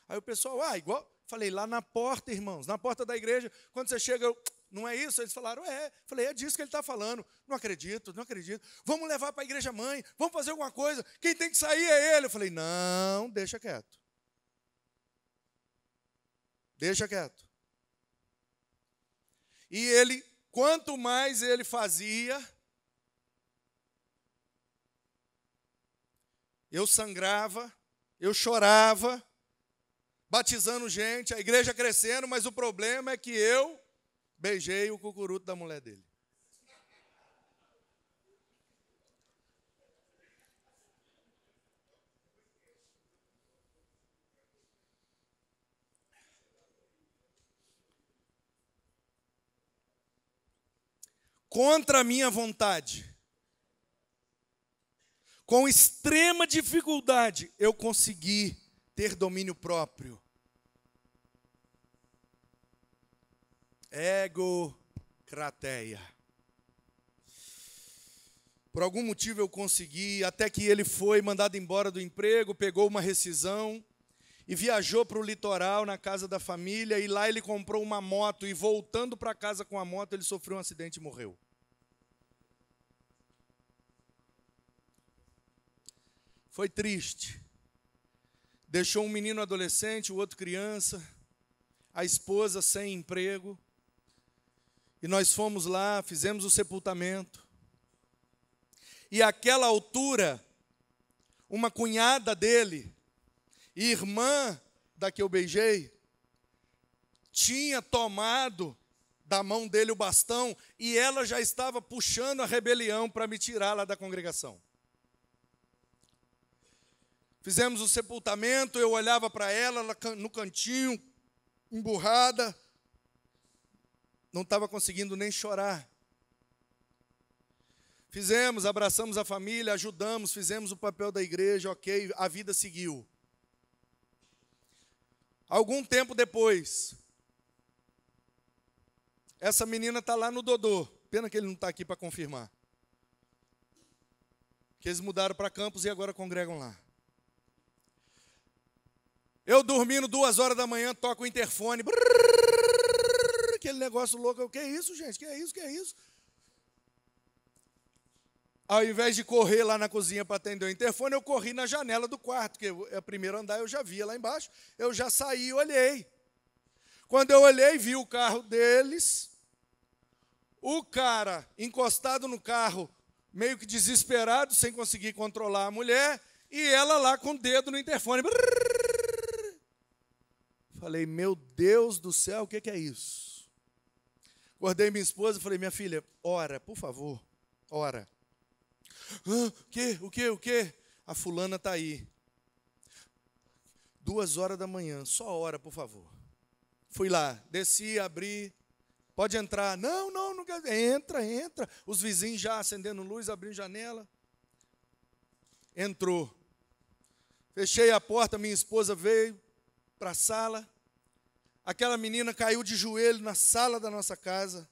Aí o pessoal, igual... Falei, lá na porta, irmãos, na porta da igreja, quando você chega, não é isso? Eles falaram, é. Falei, é disso que ele está falando. Não acredito. Vamos levar para a igreja mãe, vamos fazer alguma coisa. Quem tem que sair é ele. Eu falei, não, deixa quieto. Deixa quieto. E ele, quanto mais ele fazia, eu sangrava, eu chorava, batizando gente, a igreja crescendo, mas o problema é que eu beijei o cucuruto da mulher dele. Contra a minha vontade, com extrema dificuldade, eu consegui ter domínio próprio. Egocrateia. Por algum motivo eu consegui, até que ele foi mandado embora do emprego, pegou uma rescisão e viajou para o litoral, na casa da família, e lá ele comprou uma moto, e voltando para casa com a moto, ele sofreu um acidente e morreu. Foi triste. Deixou um menino adolescente, o outro criança, a esposa sem emprego. E nós fomos lá, fizemos o sepultamento. E àquela altura, uma cunhada dele, irmã da que eu beijei, tinha tomado da mão dele o bastão e ela já estava puxando a rebelião para me tirar lá da congregação. Fizemos o sepultamento, eu olhava para ela no cantinho, emburrada, não estava conseguindo nem chorar. Fizemos, abraçamos a família, ajudamos, fizemos o papel da igreja, ok, a vida seguiu. Algum tempo depois, essa menina está lá no Dodô, pena que ele não está aqui para confirmar. Que eles mudaram para Campos e agora congregam lá. Eu dormindo 2 horas da manhã, toco o interfone. Brrr, aquele negócio louco. O que é isso, gente? Que é isso? Que é isso? Ao invés de correr lá na cozinha para atender o interfone, eu corri na janela do quarto, que é o primeiro andar, eu já via lá embaixo. Eu já saí e olhei. Quando eu olhei, vi o carro deles. O cara encostado no carro, meio que desesperado, sem conseguir controlar a mulher. E ela lá com o dedo no interfone. Brrr. Falei, meu Deus do céu, o que é isso? Acordei minha esposa e falei, minha filha, ora, por favor, ora. O quê? A fulana está aí. 2 horas da manhã, só ora, por favor. Fui lá, desci, abri, pode entrar. Não quer. Entra. Os vizinhos já acendendo luz, abrindo janela. Entrou. Fechei a porta, minha esposa veio para a sala. Aquela menina caiu de joelho na sala da nossa casa,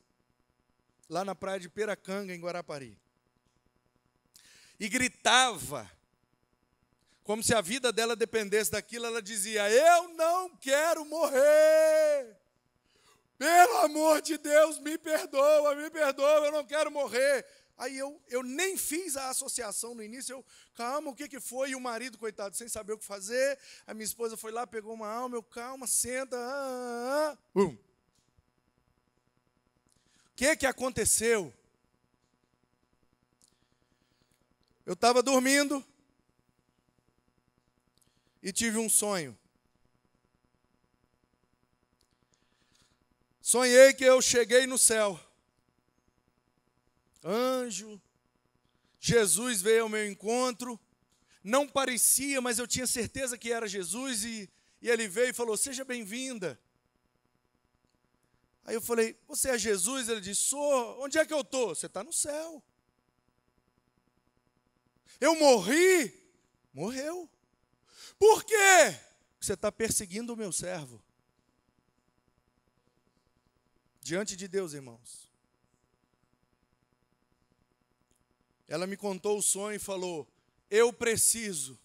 lá na praia de Piracanga, em Guarapari. E gritava, como se a vida dela dependesse daquilo. Ela dizia, eu não quero morrer. Pelo amor de Deus, me perdoa, eu não quero morrer. Aí eu nem fiz a associação no início, calma, o que foi? E o marido, coitado, sem saber o que fazer, a minha esposa foi lá, pegou uma alma, calma, senta, O que aconteceu? Eu estava dormindo e tive um sonho. Sonhei que eu cheguei no céu. Anjo, Jesus veio ao meu encontro, não parecia, mas eu tinha certeza que era Jesus, e ele veio e falou, seja bem-vinda. Aí eu falei, você é Jesus? Ele disse, sou. Onde é que eu estou? Você está no céu. Eu morri? Morreu. Por quê? Você está perseguindo o meu servo. Diante de Deus, irmãos. Ela me contou o sonho e falou, eu preciso,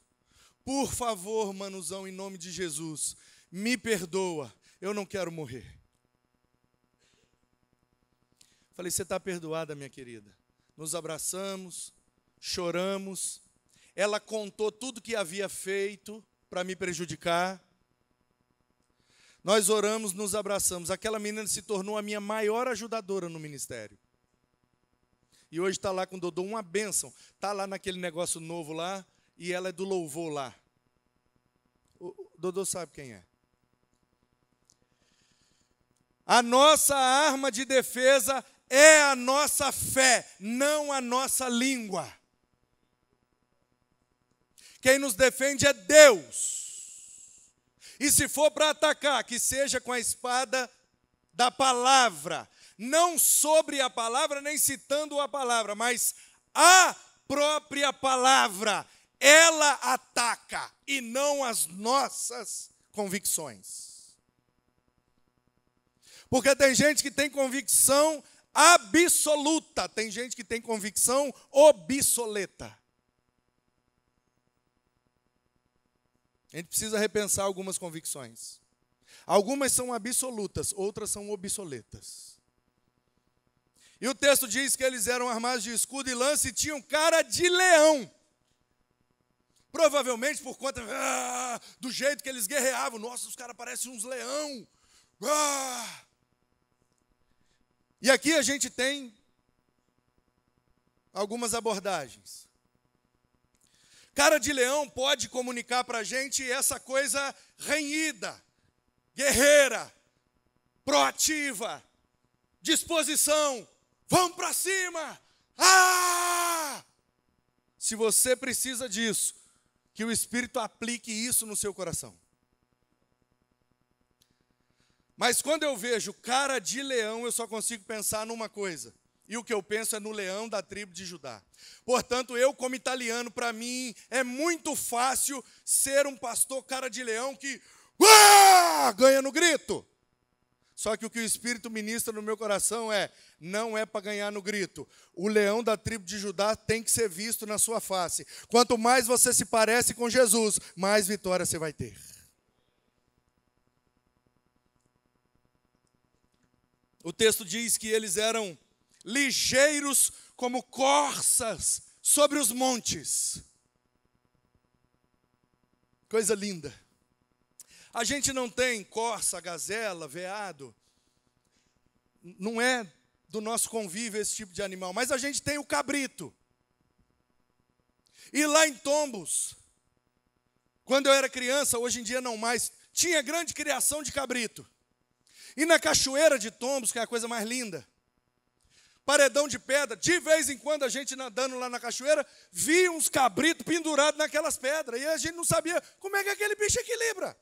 por favor, Manuzão, em nome de Jesus, me perdoa, eu não quero morrer. Falei, você está perdoada, minha querida. Nos abraçamos, choramos. Ela contou tudo que havia feito para me prejudicar. Nós oramos, nos abraçamos. Aquela menina se tornou a minha maior ajudadora no ministério. E hoje está lá com o Dodô, uma bênção. Está lá naquele negócio novo lá, e ela é do louvor lá. O Dodô sabe quem é. A nossa arma de defesa é a nossa fé, não a nossa língua. Quem nos defende é Deus. E se for para atacar, que seja com a espada da palavra. Não sobre a palavra, nem citando a palavra, mas a própria palavra. Ela ataca e não as nossas convicções. Porque tem gente que tem convicção absoluta, tem gente que tem convicção obsoleta. A gente precisa repensar algumas convicções. Algumas são absolutas, outras são obsoletas. E o texto diz que eles eram armados de escudo e lança e tinham cara de leão. Provavelmente por conta do jeito que eles guerreavam. Nossa, os caras parecem uns leão. E aqui a gente tem algumas abordagens. Cara de leão pode comunicar para a gente essa coisa renhida, guerreira, proativa, disposição. Vamos para cima! Se você precisa disso, que o Espírito aplique isso no seu coração. Mas quando eu vejo cara de leão, eu só consigo pensar numa coisa. E o que eu penso é no leão da tribo de Judá. Portanto, eu como italiano, para mim, é muito fácil ser um pastor cara de leão que ganha no grito. Só que o Espírito ministra no meu coração não é para ganhar no grito. O leão da tribo de Judá tem que ser visto na sua face. Quanto mais você se parece com Jesus, mais vitória você vai ter. O texto diz que eles eram ligeiros como corças sobre os montes. Coisa linda. A gente não tem corça, gazela, veado. Não é do nosso convívio esse tipo de animal. Mas a gente tem o cabrito. E lá em Tombos, quando eu era criança, hoje em dia não mais, tinha grande criação de cabrito. E na cachoeira de Tombos, que é a coisa mais linda, paredão de pedra, de vez em quando a gente nadando lá na cachoeira, via uns cabritos pendurados naquelas pedras, e a gente não sabia como é que aquele bicho equilibra.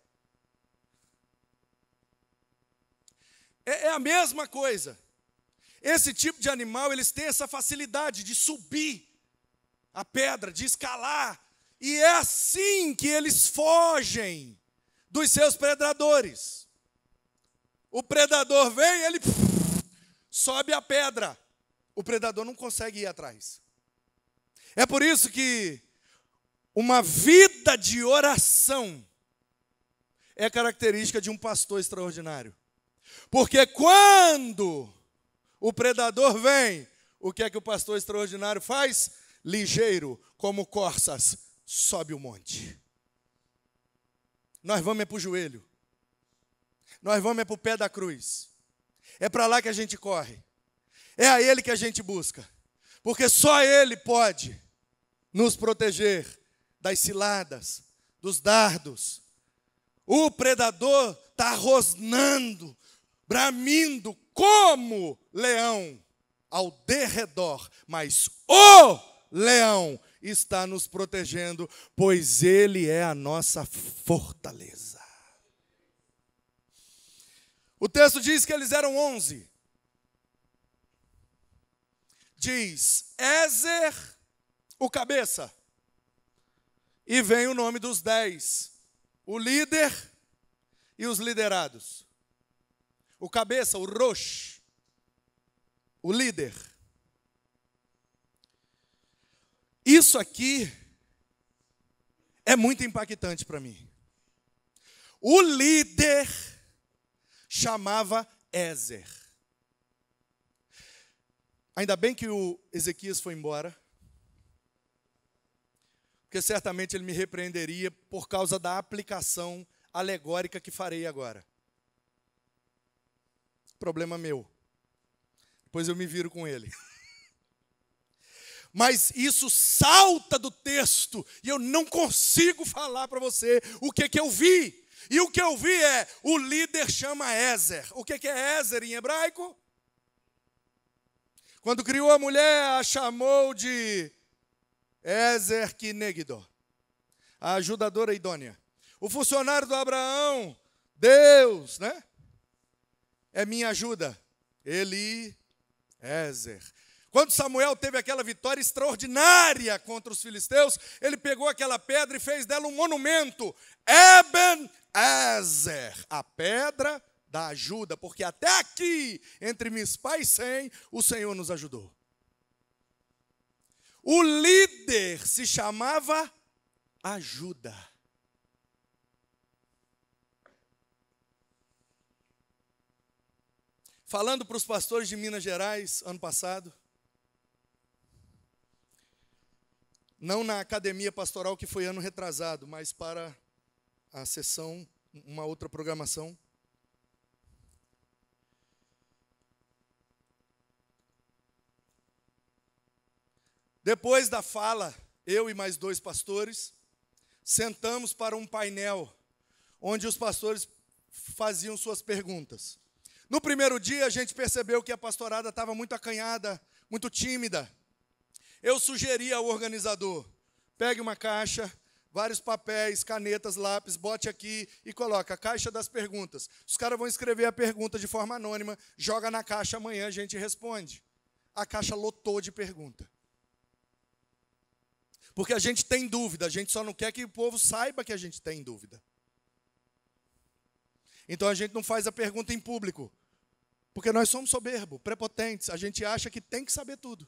É a mesma coisa. Esse tipo de animal, eles têm essa facilidade de subir a pedra, de escalar, e é assim que eles fogem dos seus predadores. O predador vem, ele sobe a pedra. O predador não consegue ir atrás. É por isso que uma vida de oração é característica de um pastor extraordinário. Porque quando o predador vem, o que é que o pastor extraordinário faz? Ligeiro, como corças, sobe o monte. Nós vamos para o joelho. Nós vamos para o pé da cruz. É para lá que a gente corre. É a Ele que a gente busca. Porque só Ele pode nos proteger das ciladas, dos dardos. O predador está rosnando, bramindo como leão ao derredor. Mas o leão está nos protegendo, pois Ele é a nossa fortaleza. O texto diz que eles eram 11. Diz, Ézer, o cabeça. E vem o nome dos 10. O líder e os liderados. O cabeça, o Rosh. O líder. Isso aqui é muito impactante para mim. O líder chamava Ézer. Ainda bem que o Ezequias foi embora, porque certamente ele me repreenderia por causa da aplicação alegórica que farei agora. Problema meu. Depois eu me viro com ele. Mas isso salta do texto e eu não consigo falar para você o que eu vi. E o que eu vi é, o líder chama Ézer. O que é Ézer em hebraico? Quando criou a mulher, a chamou de Ézer Kinegdo, a ajudadora idônea. O funcionário do Abraão, Deus, né? É minha ajuda. Ézer. Quando Samuel teve aquela vitória extraordinária contra os filisteus, ele pegou aquela pedra e fez dela um monumento. Eben-Ezer, a pedra da ajuda, porque até aqui, entre Mispa e Sem, o Senhor nos ajudou. O líder se chamava Ajuda. Falando para os pastores de Minas Gerais, ano passado, não na academia pastoral, que foi ano retrasado, mas para a sessão, uma outra programação. Depois da fala, eu e mais 2 pastores, sentamos para um painel, onde os pastores faziam suas perguntas. No primeiro dia, a gente percebeu que a pastorada estava muito acanhada, muito tímida. Eu sugeri ao organizador, pegue uma caixa, vários papéis, canetas, lápis, bote aqui e coloca a caixa das perguntas. Os caras vão escrever a pergunta de forma anônima, joga na caixa, amanhã a gente responde. A caixa lotou de pergunta. Porque a gente tem dúvida, a gente só não quer que o povo saiba que a gente tem dúvida. Então a gente não faz a pergunta em público, porque nós somos soberbos, prepotentes, a gente acha que tem que saber tudo.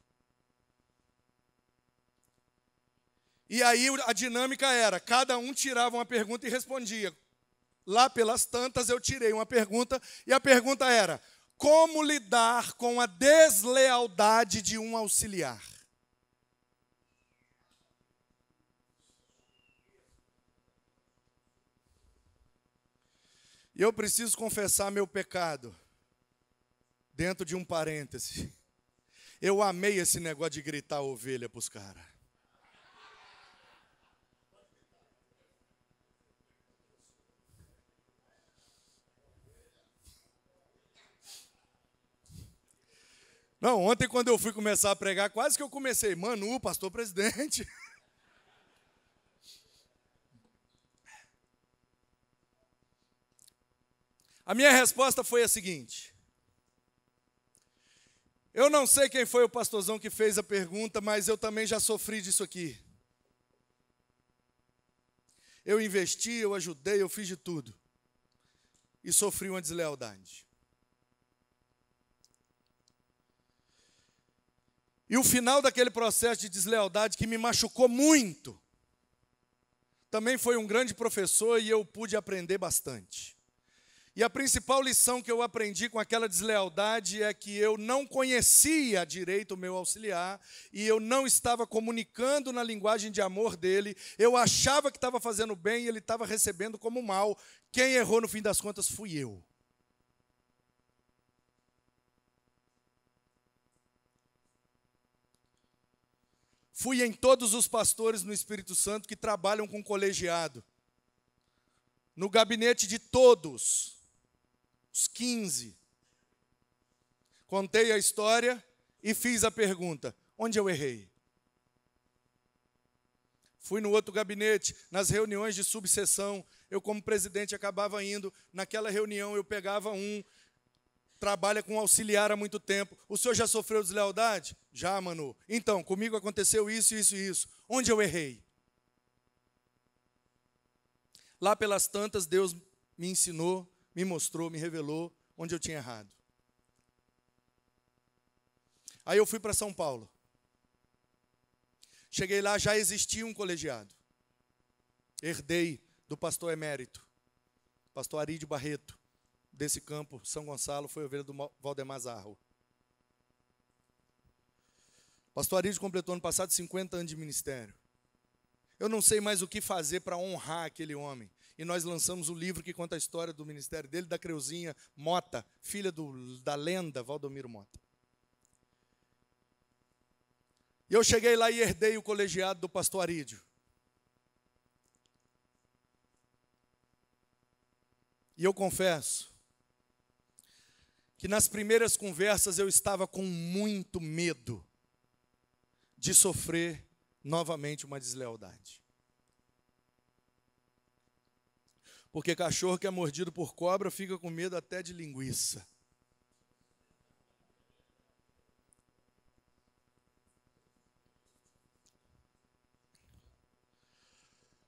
E aí a dinâmica era, cada um tirava uma pergunta e respondia. Lá pelas tantas eu tirei uma pergunta, e a pergunta era, como lidar com a deslealdade de um auxiliar? E eu preciso confessar meu pecado, dentro de um parêntese. Eu amei esse negócio de gritar ovelha para os caras. Não, ontem quando eu fui começar a pregar, quase que eu comecei, Manu, pastor presidente. A minha resposta foi a seguinte. Eu não sei quem foi o pastorzão que fez a pergunta, mas eu também já sofri disso aqui. Eu investi, eu ajudei, eu fiz de tudo. E sofri uma deslealdade. E o final daquele processo de deslealdade que me machucou muito, também foi um grande professor e eu pude aprender bastante. E a principal lição que eu aprendi com aquela deslealdade é que eu não conhecia direito o meu auxiliar e eu não estava comunicando na linguagem de amor dele. Eu achava que estava fazendo bem e ele estava recebendo como mal. Quem errou no fim das contas fui eu. Fui em todos os pastores no Espírito Santo que trabalham com colegiado. No gabinete de todos, os 15. Contei a história e fiz a pergunta, onde eu errei? Fui no outro gabinete, nas reuniões de subseção, eu como presidente acabava indo, naquela reunião eu pegava trabalha com auxiliar há muito tempo. O senhor já sofreu deslealdade? Já, Manu. Então, comigo aconteceu isso, isso e isso. Onde eu errei? Lá pelas tantas, Deus me ensinou, me mostrou, me revelou onde eu tinha errado. Aí eu fui para São Paulo. Cheguei lá, já existia um colegiado. Herdei do pastor emérito, pastor Arídio Barreto. Desse campo, São Gonçalo, foi ovelha do Valdemar Zarro. Pastor Arídio completou ano passado 50 anos de ministério. Eu não sei mais o que fazer para honrar aquele homem. E nós lançamos o livro que conta a história do ministério dele, da Creuzinha Mota, filha da lenda Valdomiro Mota. E eu cheguei lá e herdei o colegiado do pastor Arídio. E eu confesso que nas primeiras conversas eu estava com muito medo de sofrer novamente uma deslealdade. Porque cachorro que é mordido por cobra fica com medo até de linguiça.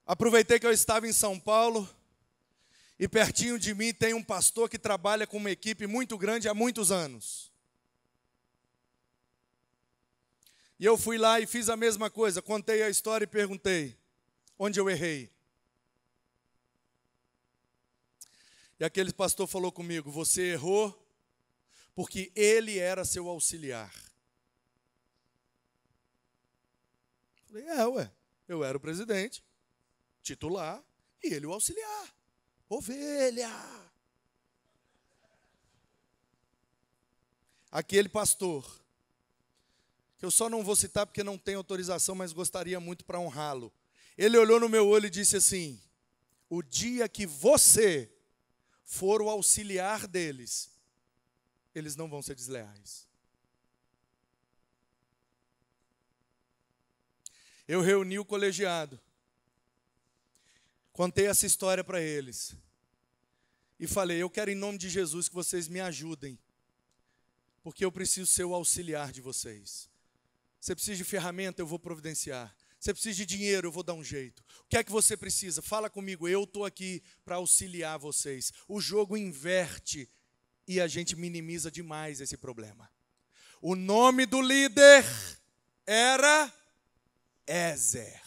Aproveitei que eu estava em São Paulo. E pertinho de mim tem um pastor que trabalha com uma equipe muito grande há muitos anos. E eu fui lá e fiz a mesma coisa, contei a história e perguntei, onde eu errei? E aquele pastor falou comigo, você errou porque ele era seu auxiliar. Falei, eu era o presidente, titular, e ele o auxiliar. Ovelha! Aquele pastor, que eu só não vou citar porque não tem autorização, mas gostaria muito para honrá-lo. Ele olhou no meu olho e disse assim, o dia que você for o auxiliar deles, eles não vão ser desleais. Eu reuni o colegiado. Contei essa história para eles. E falei, eu quero em nome de Jesus que vocês me ajudem. Porque eu preciso ser o auxiliar de vocês. Você precisa de ferramenta, eu vou providenciar. Você precisa de dinheiro, eu vou dar um jeito. O que é que você precisa? Fala comigo, eu estou aqui para auxiliar vocês. O jogo inverte e a gente minimiza demais esse problema. O nome do líder era Ezer.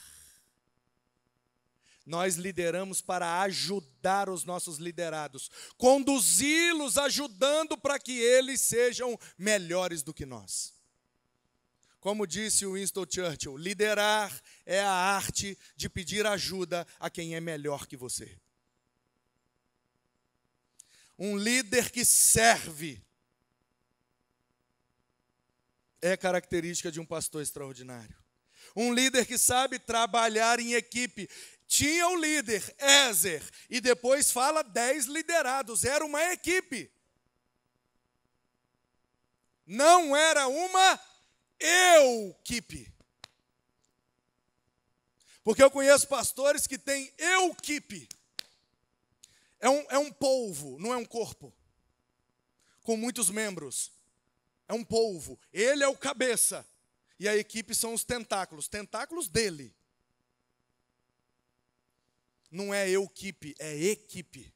Nós lideramos para ajudar os nossos liderados, conduzi-los, ajudando para que eles sejam melhores do que nós. Como disse o Winston Churchill, liderar é a arte de pedir ajuda a quem é melhor que você. Um líder que serve é característica de um pastor extraordinário. Um líder que sabe trabalhar em equipe. Tinha o líder, Ezer, e depois fala 10 liderados. Era uma equipe. Não era uma equipe. Porque eu conheço pastores que têm equipe. É um polvo, não é um corpo. Com muitos membros. É um polvo. Ele é o cabeça. E a equipe são os tentáculos. Tentáculos dele. Não é equipe, é equipe.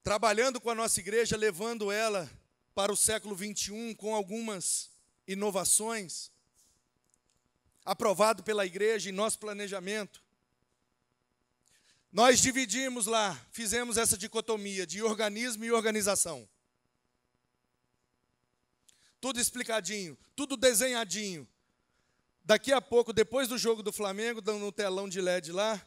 Trabalhando com a nossa igreja, levando ela para o século 21 com algumas inovações, aprovado pela igreja em nosso planejamento. Nós dividimos lá, fizemos essa dicotomia de organismo e organização. Tudo explicadinho, tudo desenhadinho. Daqui a pouco, depois do jogo do Flamengo, no telão de LED lá,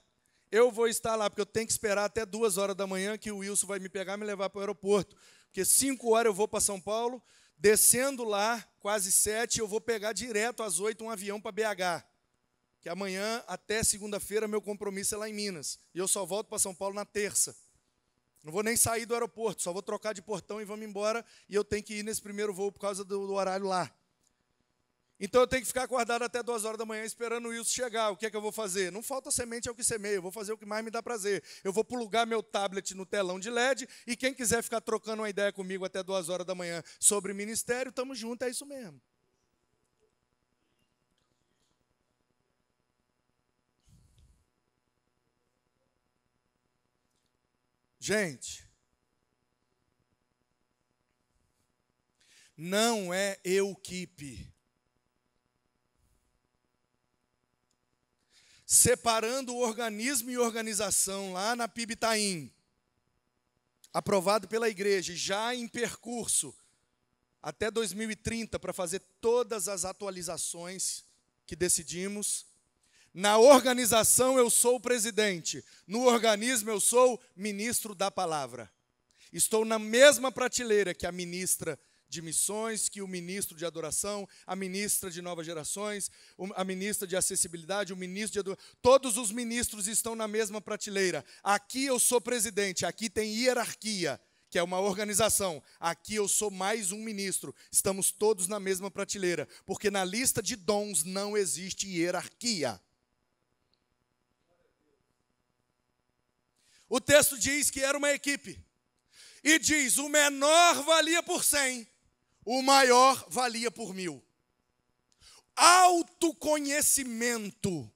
eu vou estar lá, porque eu tenho que esperar até 2 horas da manhã, que o Wilson vai me pegar e me levar para o aeroporto. Porque 5 horas eu vou para São Paulo, descendo lá, quase 7, eu vou pegar direto às 8 um avião para BH. Que amanhã, até segunda-feira, meu compromisso é lá em Minas. E eu só volto para São Paulo na terça. Não vou nem sair do aeroporto, só vou trocar de portão e vamos embora. E eu tenho que ir nesse primeiro voo por causa do horário lá. Então eu tenho que ficar acordado até 2 horas da manhã esperando o Wilson chegar. O que é que eu vou fazer? Não falta semente ao que semeio, eu vou fazer o que mais me dá prazer. Eu vou plugar meu tablet no telão de LED e quem quiser ficar trocando uma ideia comigo até 2 horas da manhã sobre ministério, estamos juntos, é isso mesmo. Gente, não é equipe. Separando o organismo e organização lá na PIB Itaim, aprovado pela igreja, já em percurso, até 2030, para fazer todas as atualizações que decidimos. Na organização eu sou o presidente, no organismo eu sou ministro da palavra. Estou na mesma prateleira que a ministra de missões, que o ministro de adoração, a ministra de novas gerações, a ministra de acessibilidade, o ministro de adoração. Todos os ministros estão na mesma prateleira. Aqui eu sou presidente, aqui tem hierarquia, que é uma organização. Aqui eu sou mais um ministro. Estamos todos na mesma prateleira, porque na lista de dons não existe hierarquia. O texto diz que era uma equipe. E diz, o menor valia por 100, o maior valia por 1000. Autoconhecimento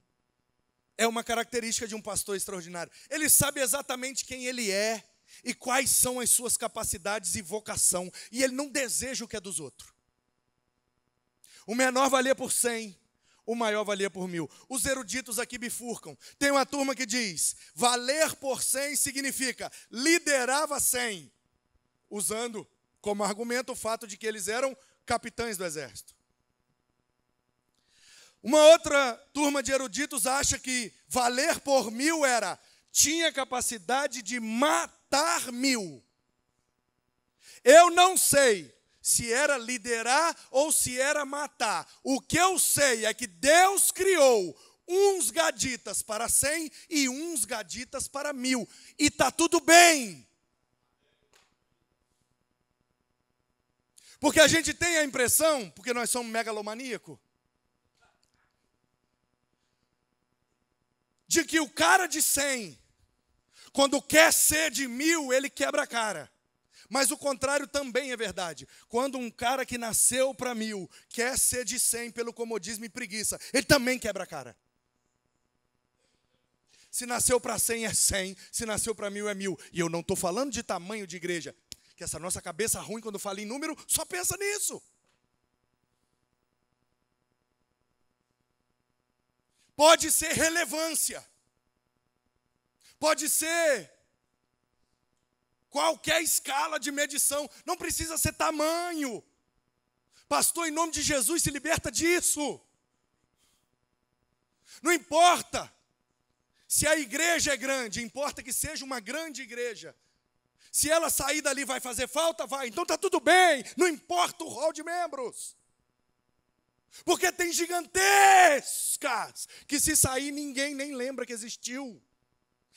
é uma característica de um pastor extraordinário. Ele sabe exatamente quem ele é e quais são as suas capacidades e vocação. E ele não deseja o que é dos outros. O menor valia por 100, o maior valia por 1000. Os eruditos aqui bifurcam. Tem uma turma que diz, valer por 100 significa liderava 100. Usando como argumento o fato de que eles eram capitães do exército. Uma outra turma de eruditos acha que valer por 1000 tinha capacidade de matar 1000. Eu não sei se era liderar ou se era matar. O que eu sei é que Deus criou uns gaditas para 100 e uns gaditas para 1000. E está tudo bem. Porque a gente tem a impressão, porque nós somos megalomaníacos, de que o cara de 100, quando quer ser de 1000, ele quebra a cara. Mas o contrário também é verdade. Quando um cara que nasceu para 1000 quer ser de 100 pelo comodismo e preguiça, ele também quebra a cara. Se nasceu para 100 é 100, se nasceu para 1000 é 1000. E eu não estou falando de tamanho de igreja, que essa nossa cabeça ruim quando fala em número só pensa nisso. Pode ser relevância, pode ser qualquer escala de medição, não precisa ser tamanho. Pastor, em nome de Jesus, se liberta disso. Não importa se a igreja é grande, importa que seja uma grande igreja. Se ela sair dali vai fazer falta, vai. Então está tudo bem, não importa o rol de membros. Porque tem gigantescas que se sair ninguém nem lembra que existiu.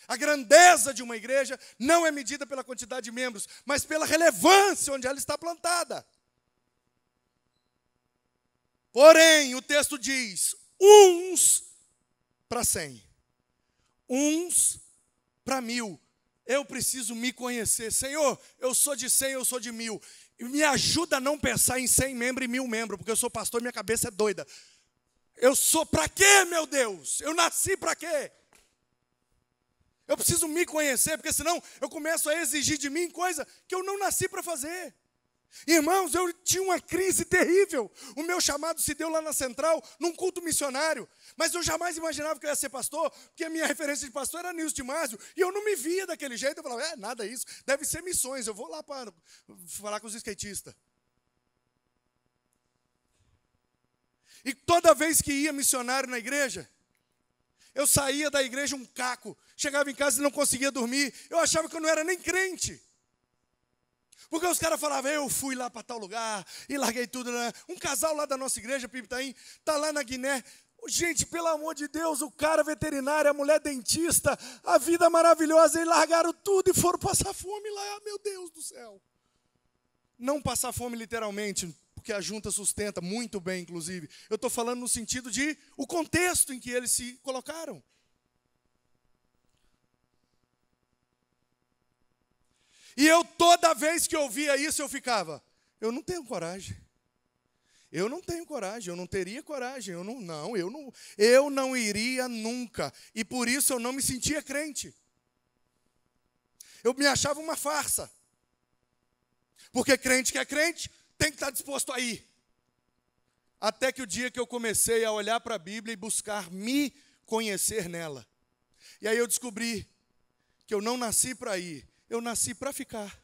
A grandeza de uma igreja não é medida pela quantidade de membros, mas pela relevância onde ela está plantada. Porém, o texto diz, uns para 100, uns para 1000. Eu preciso me conhecer. Senhor, eu sou de 100, eu sou de 1000. Me ajuda a não pensar em 100 membros e 1000 membros, porque eu sou pastor e minha cabeça é doida. Eu sou para quê, meu Deus? Eu nasci para quê? Eu preciso me conhecer, porque senão eu começo a exigir de mim coisa que eu não nasci para fazer. Irmãos, eu tinha uma crise terrível. O meu chamado se deu lá na Central, num culto missionário. Mas eu jamais imaginava que eu ia ser pastor, porque a minha referência de pastor era Nilson de Másio, e eu não me via daquele jeito. Eu falava, nada isso, deve ser missões, eu vou lá para falar com os skatistas. E toda vez que ia missionário na igreja, eu saía da igreja um caco, chegava em casa e não conseguia dormir. Eu achava que eu não era nem crente. Porque os caras falavam, eu fui lá para tal lugar e larguei tudo. Um casal lá da nossa igreja, Pipitaim, está lá na Guiné. Gente, pelo amor de Deus, o cara veterinário, a mulher dentista, a vida maravilhosa, eles largaram tudo e foram passar fome lá. Meu Deus do céu. Não passar fome literalmente, porque a junta sustenta muito bem, inclusive. Eu estou falando no sentido de o contexto em que eles se colocaram. E eu, toda vez que eu via isso, eu ficava, eu não tenho coragem. Eu não tenho coragem, eu não teria coragem, eu não iria nunca. E por isso eu não me sentia crente. Eu me achava uma farsa. Porque crente que é crente, tem que estar disposto a ir. Até que o dia que eu comecei a olhar para a Bíblia e buscar me conhecer nela. E aí eu descobri que eu não nasci para ir. Eu nasci para ficar.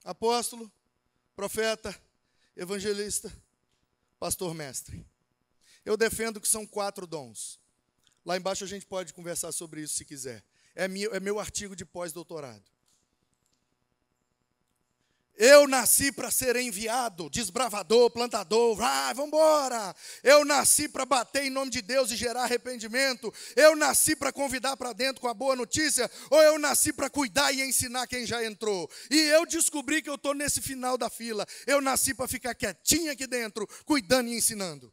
Apóstolo, profeta, evangelista, pastor mestre. Eu defendo que são 4 dons. Lá embaixo a gente pode conversar sobre isso se quiser. É meu artigo de pós-doutorado. Eu nasci para ser enviado, desbravador, plantador, vamos embora. Eu nasci para bater em nome de Deus e gerar arrependimento. Eu nasci para convidar para dentro com a boa notícia, ou eu nasci para cuidar e ensinar quem já entrou. E eu descobri que eu estou nesse final da fila. Eu nasci para ficar quietinho aqui dentro, cuidando e ensinando.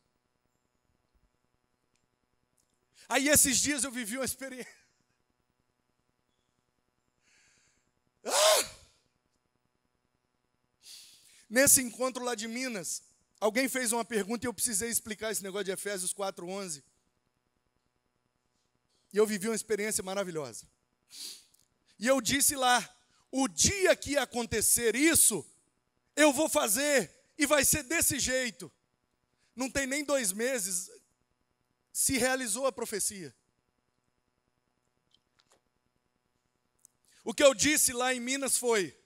Aí esses dias eu vivi uma experiência. Nesse encontro lá de Minas, alguém fez uma pergunta e eu precisei explicar esse negócio de Efésios 4:11. E eu vivi uma experiência maravilhosa. E eu disse lá, o dia que acontecer isso, eu vou fazer e vai ser desse jeito. Não tem nem 2 meses, se realizou a profecia. O que eu disse lá em Minas foi,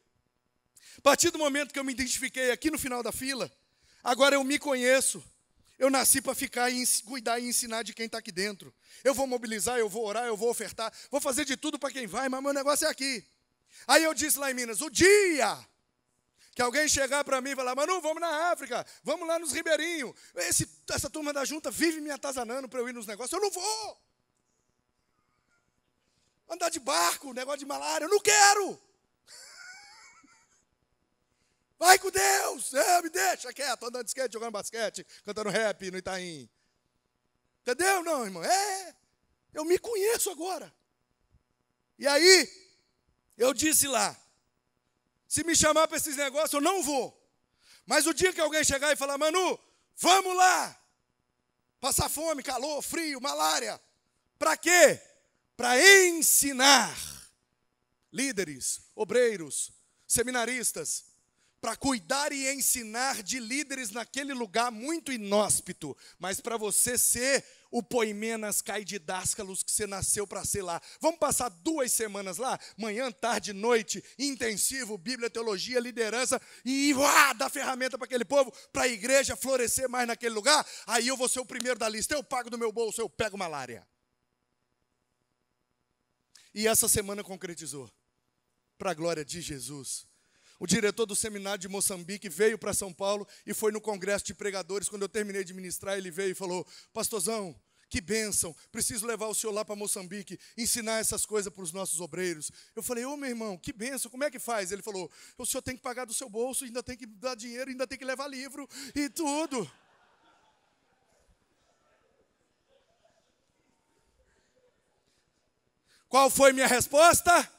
a partir do momento que eu me identifiquei aqui no final da fila, agora eu me conheço. Eu nasci para ficar e cuidar e ensinar de quem está aqui dentro. Eu vou mobilizar, eu vou orar, eu vou ofertar, vou fazer de tudo para quem vai, mas meu negócio é aqui. Aí eu disse lá em Minas, o dia que alguém chegar para mim e falar, Manu, vamos na África, vamos lá nos ribeirinhos, essa turma da junta vive me atazanando para eu ir nos negócios, eu não vou. Andar de barco, negócio de malária, eu não quero. Vai com Deus, me deixa quieto, andando de skate, jogando basquete, cantando rap no Itaim. Entendeu? Não, irmão. Eu me conheço agora. E aí, eu disse lá, se me chamar para esses negócios, eu não vou. Mas o dia que alguém chegar e falar, Manu, vamos lá. Passar fome, calor, frio, malária. Para quê? Para ensinar líderes, obreiros, seminaristas, para cuidar e ensinar de líderes naquele lugar muito inóspito, mas para você ser o poimenas cai didáscalos que você nasceu para ser lá. Vamos passar 2 semanas lá, manhã, tarde, noite, intensivo, Bíblia, teologia, liderança, e dar ferramenta para aquele povo, para a igreja florescer mais naquele lugar. Aí eu vou ser o primeiro da lista, eu pago do meu bolso, eu pego malária. E essa semana concretizou, para a glória de Jesus. O diretor do seminário de Moçambique veio para São Paulo e foi no congresso de pregadores. Quando eu terminei de ministrar, ele veio e falou, pastorzão, que bênção, preciso levar o senhor lá para Moçambique, ensinar essas coisas para os nossos obreiros. Eu falei, ô meu irmão, que bênção, como é que faz? Ele falou, o senhor tem que pagar do seu bolso, ainda tem que dar dinheiro, ainda tem que levar livro e tudo. Qual foi minha resposta?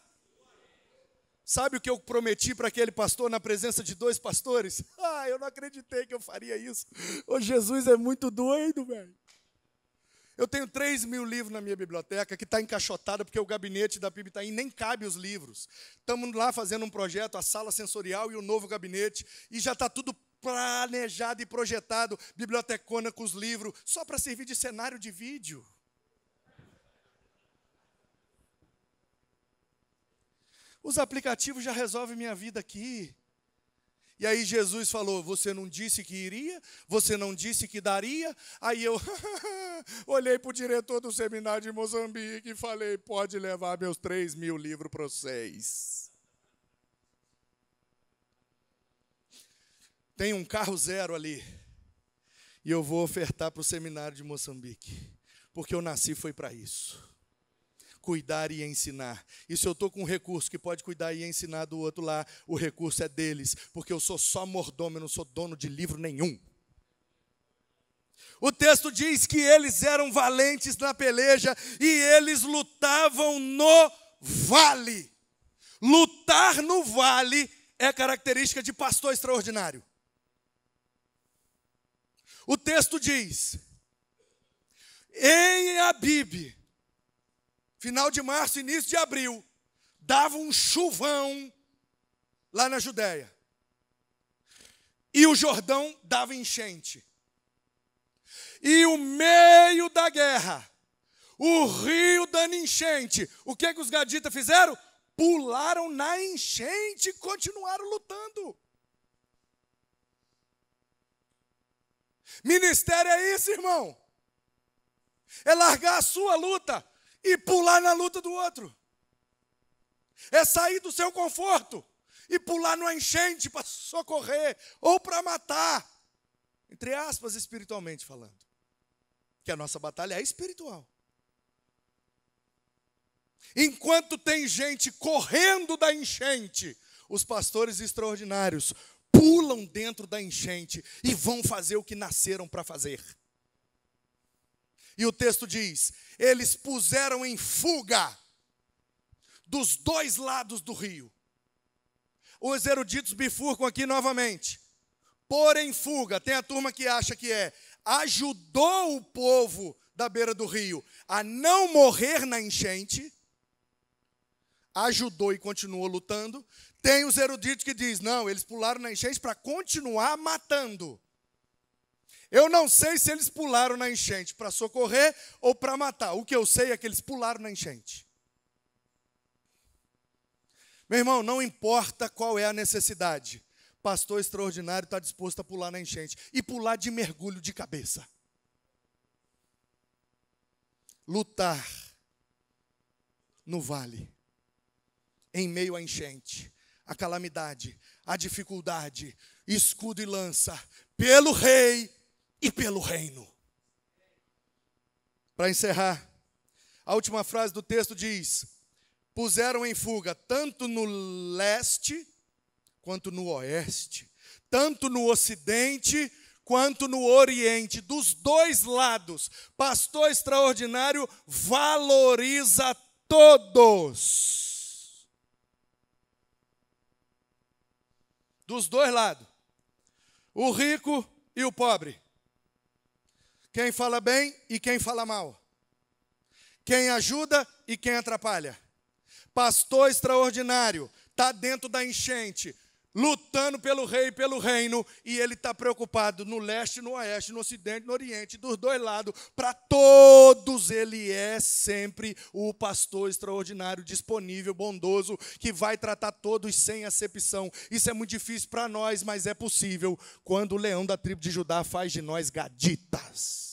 Sabe o que eu prometi para aquele pastor na presença de 2 pastores? Eu não acreditei que eu faria isso. Ô, Jesus é muito doido, velho. Eu tenho 3.000 livros na minha biblioteca, que está encaixotada, porque o gabinete da PIB Itaim nem cabe os livros. Estamos lá fazendo um projeto, a sala sensorial e o novo gabinete, e já está tudo planejado e projetado, bibliotecona com os livros, só para servir de cenário de vídeo. Os aplicativos já resolvem minha vida aqui. E aí Jesus falou, você não disse que iria? Você não disse que daria? Aí eu olhei para o diretor do seminário de Moçambique e falei, pode levar meus 3.000 livros para vocês. Tem um carro 0 ali. E eu vou ofertar para o seminário de Moçambique. Porque eu nasci foi para isso. Cuidar e ensinar. E se eu estou com um recurso que pode cuidar e ensinar do outro lá, o recurso é deles, porque eu sou só mordomo, eu não sou dono de livro nenhum. O texto diz que eles eram valentes na peleja e eles lutavam no vale. Lutar no vale é característica de pastor extraordinário. O texto diz, em Abibe, final de março, início de abril, dava um chuvão lá na Judéia. E o Jordão dava enchente. E o meio da guerra, o rio dando enchente. O que os gaditas fizeram? Pularam na enchente e continuaram lutando. Ministério é isso, irmão. É largar a sua luta e pular na luta do outro. É sair do seu conforto e pular numa enchente para socorrer ou para matar. Entre aspas, espiritualmente falando. Que a nossa batalha é espiritual. Enquanto tem gente correndo da enchente, os pastores extraordinários pulam dentro da enchente e vão fazer o que nasceram para fazer. E o texto diz, eles puseram em fuga dos 2 lados do rio. Os eruditos bifurcam aqui novamente. Pôr em fuga, tem a turma que acha que ajudou o povo da beira do rio a não morrer na enchente, ajudou e continuou lutando. Tem os eruditos que dizem, não, eles pularam na enchente para continuar matando. Eu não sei se eles pularam na enchente para socorrer ou para matar. O que eu sei é que eles pularam na enchente. Meu irmão, não importa qual é a necessidade. Pastor extraordinário está disposto a pular na enchente. E pular de mergulho de cabeça. Lutar no vale. Em meio à enchente. A calamidade. A dificuldade. Escudo e lança. Pelo rei e pelo reino. Para encerrar, a última frase do texto diz, puseram em fuga tanto no leste, quanto no oeste, tanto no ocidente, quanto no Oriente, dos dois lados. Pastor extraordinário valoriza todos. Dos dois lados. O rico e o pobre. Quem fala bem e quem fala mal. Quem ajuda e quem atrapalha. Pastor extraordinário está dentro da enchente, lutando pelo rei e pelo reino, e ele está preocupado no leste, no oeste, no ocidente, no oriente, dos dois lados, para todos ele é sempre o pastor extraordinário, disponível, bondoso, que vai tratar todos sem acepção. Isso é muito difícil para nós, mas é possível, quando o leão da tribo de Judá faz de nós gaditas.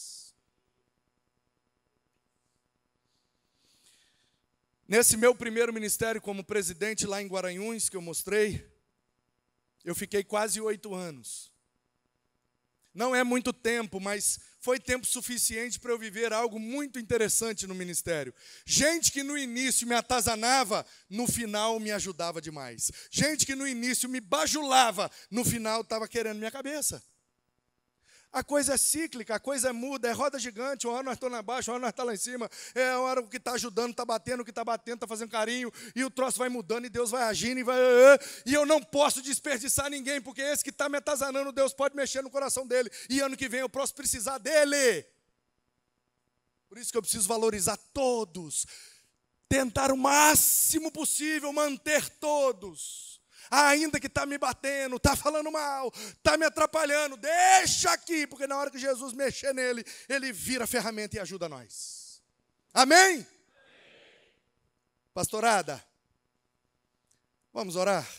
Nesse meu primeiro ministério como presidente lá em Guaranhuns, que eu mostrei, eu fiquei quase 8 anos. Não é muito tempo, mas foi tempo suficiente para eu viver algo muito interessante no ministério. Gente que no início me atazanava, no final me ajudava demais. Gente que no início me bajulava, no final estava querendo minha cabeça. A coisa é cíclica, a coisa é muda, é roda gigante, uma hora nós estamos lá embaixo, uma hora nós estamos lá em cima, é a hora que está ajudando, está batendo, o que está batendo, está fazendo carinho, e o troço vai mudando, e Deus vai agindo, e eu não posso desperdiçar ninguém, porque esse que está me atazanando, Deus pode mexer no coração dele, e ano que vem eu posso precisar dele. Por isso que eu preciso valorizar todos, tentar o máximo possível manter todos. Ainda que está me batendo, está falando mal, está me atrapalhando, deixa aqui, porque na hora que Jesus mexer nele, ele vira a ferramenta e ajuda nós. Amém? Amém. Pastorada, vamos orar?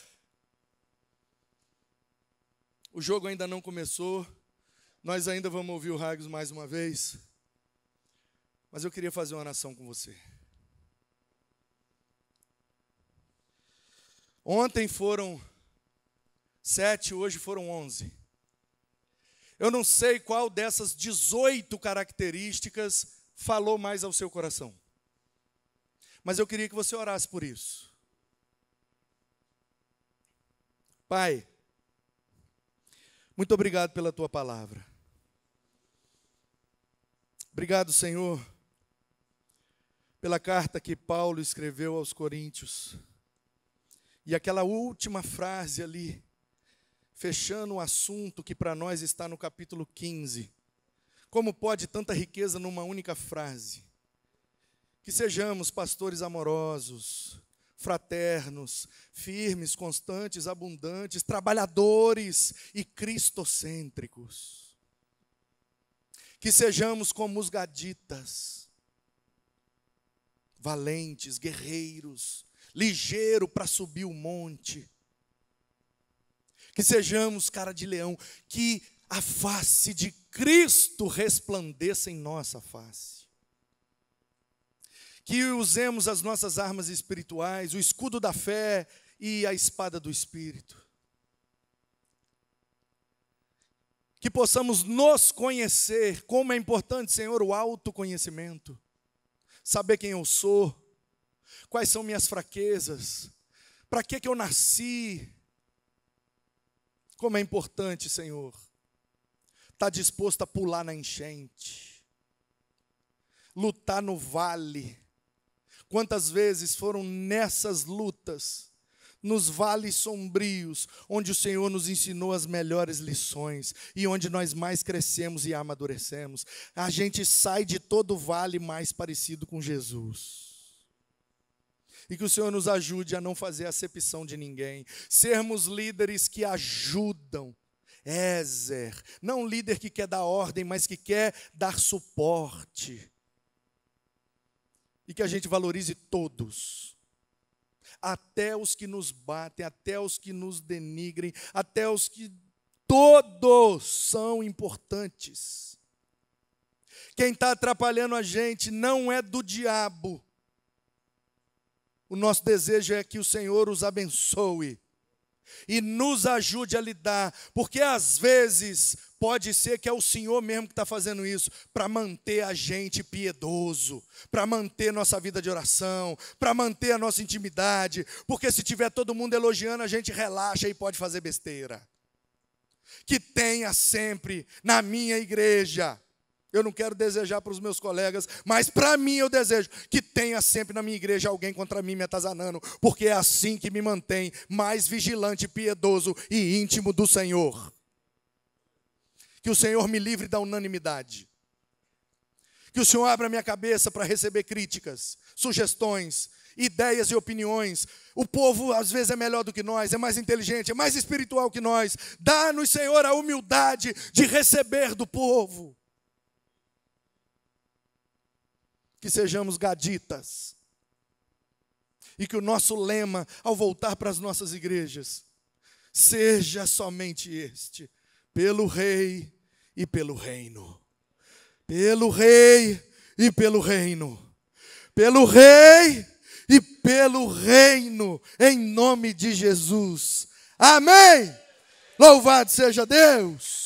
O jogo ainda não começou, nós ainda vamos ouvir o Ragos mais uma vez, mas eu queria fazer uma oração com você. Ontem foram 7, hoje foram 11. Eu não sei qual dessas 18 características falou mais ao seu coração. Mas eu queria que você orasse por isso. Pai, muito obrigado pela tua palavra. Obrigado, Senhor, pela carta que Paulo escreveu aos Coríntios. E aquela última frase ali, fechando o assunto que para nós está no capítulo 15. Como pode tanta riqueza numa única frase? Que sejamos pastores amorosos, fraternos, firmes, constantes, abundantes, trabalhadores e cristocêntricos. Que sejamos como os gaditas, valentes, guerreiros, ligeiro para subir o monte. Que sejamos cara de leão, que a face de Cristo resplandeça em nossa face. Que usemos as nossas armas espirituais, o escudo da fé e a espada do Espírito. Que possamos nos conhecer, como é importante, Senhor, o autoconhecimento. Saber quem eu sou. Quais são minhas fraquezas? Para que eu nasci? Como é importante, Senhor, estar disposto a pular na enchente, lutar no vale. Quantas vezes foram nessas lutas, nos vales sombrios, onde o Senhor nos ensinou as melhores lições e onde nós mais crescemos e amadurecemos. A gente sai de todo vale mais parecido com Jesus. E que o Senhor nos ajude a não fazer acepção de ninguém. Sermos líderes que ajudam. Ézer. Não um líder que quer dar ordem, mas que quer dar suporte. E que a gente valorize todos. Até os que nos batem, até os que nos denigrem, até os que todos são importantes. Quem está atrapalhando a gente não é do diabo. O nosso desejo é que o Senhor os abençoe e nos ajude a lidar, porque às vezes pode ser que é o Senhor mesmo que está fazendo isso, para manter a gente piedoso, para manter nossa vida de oração, para manter a nossa intimidade, porque se tiver todo mundo elogiando, a gente relaxa e pode fazer besteira. que tenha sempre na minha igreja. Eu não quero desejar para os meus colegas, mas para mim eu desejo que tenha sempre na minha igreja alguém contra mim me atazanando, porque é assim que me mantém mais vigilante, piedoso e íntimo do Senhor. Que o Senhor me livre da unanimidade. Que o Senhor abra minha cabeça para receber críticas, sugestões, ideias e opiniões. O povo às vezes é melhor do que nós, é mais inteligente, é mais espiritual que nós. Dá-nos, Senhor, a humildade de receber do povo. Que sejamos gaditas. E que o nosso lema, ao voltar para as nossas igrejas, seja somente este: pelo Rei e pelo reino. Pelo Rei e pelo reino. Pelo Rei e pelo reino, em nome de Jesus. Amém. Louvado seja Deus.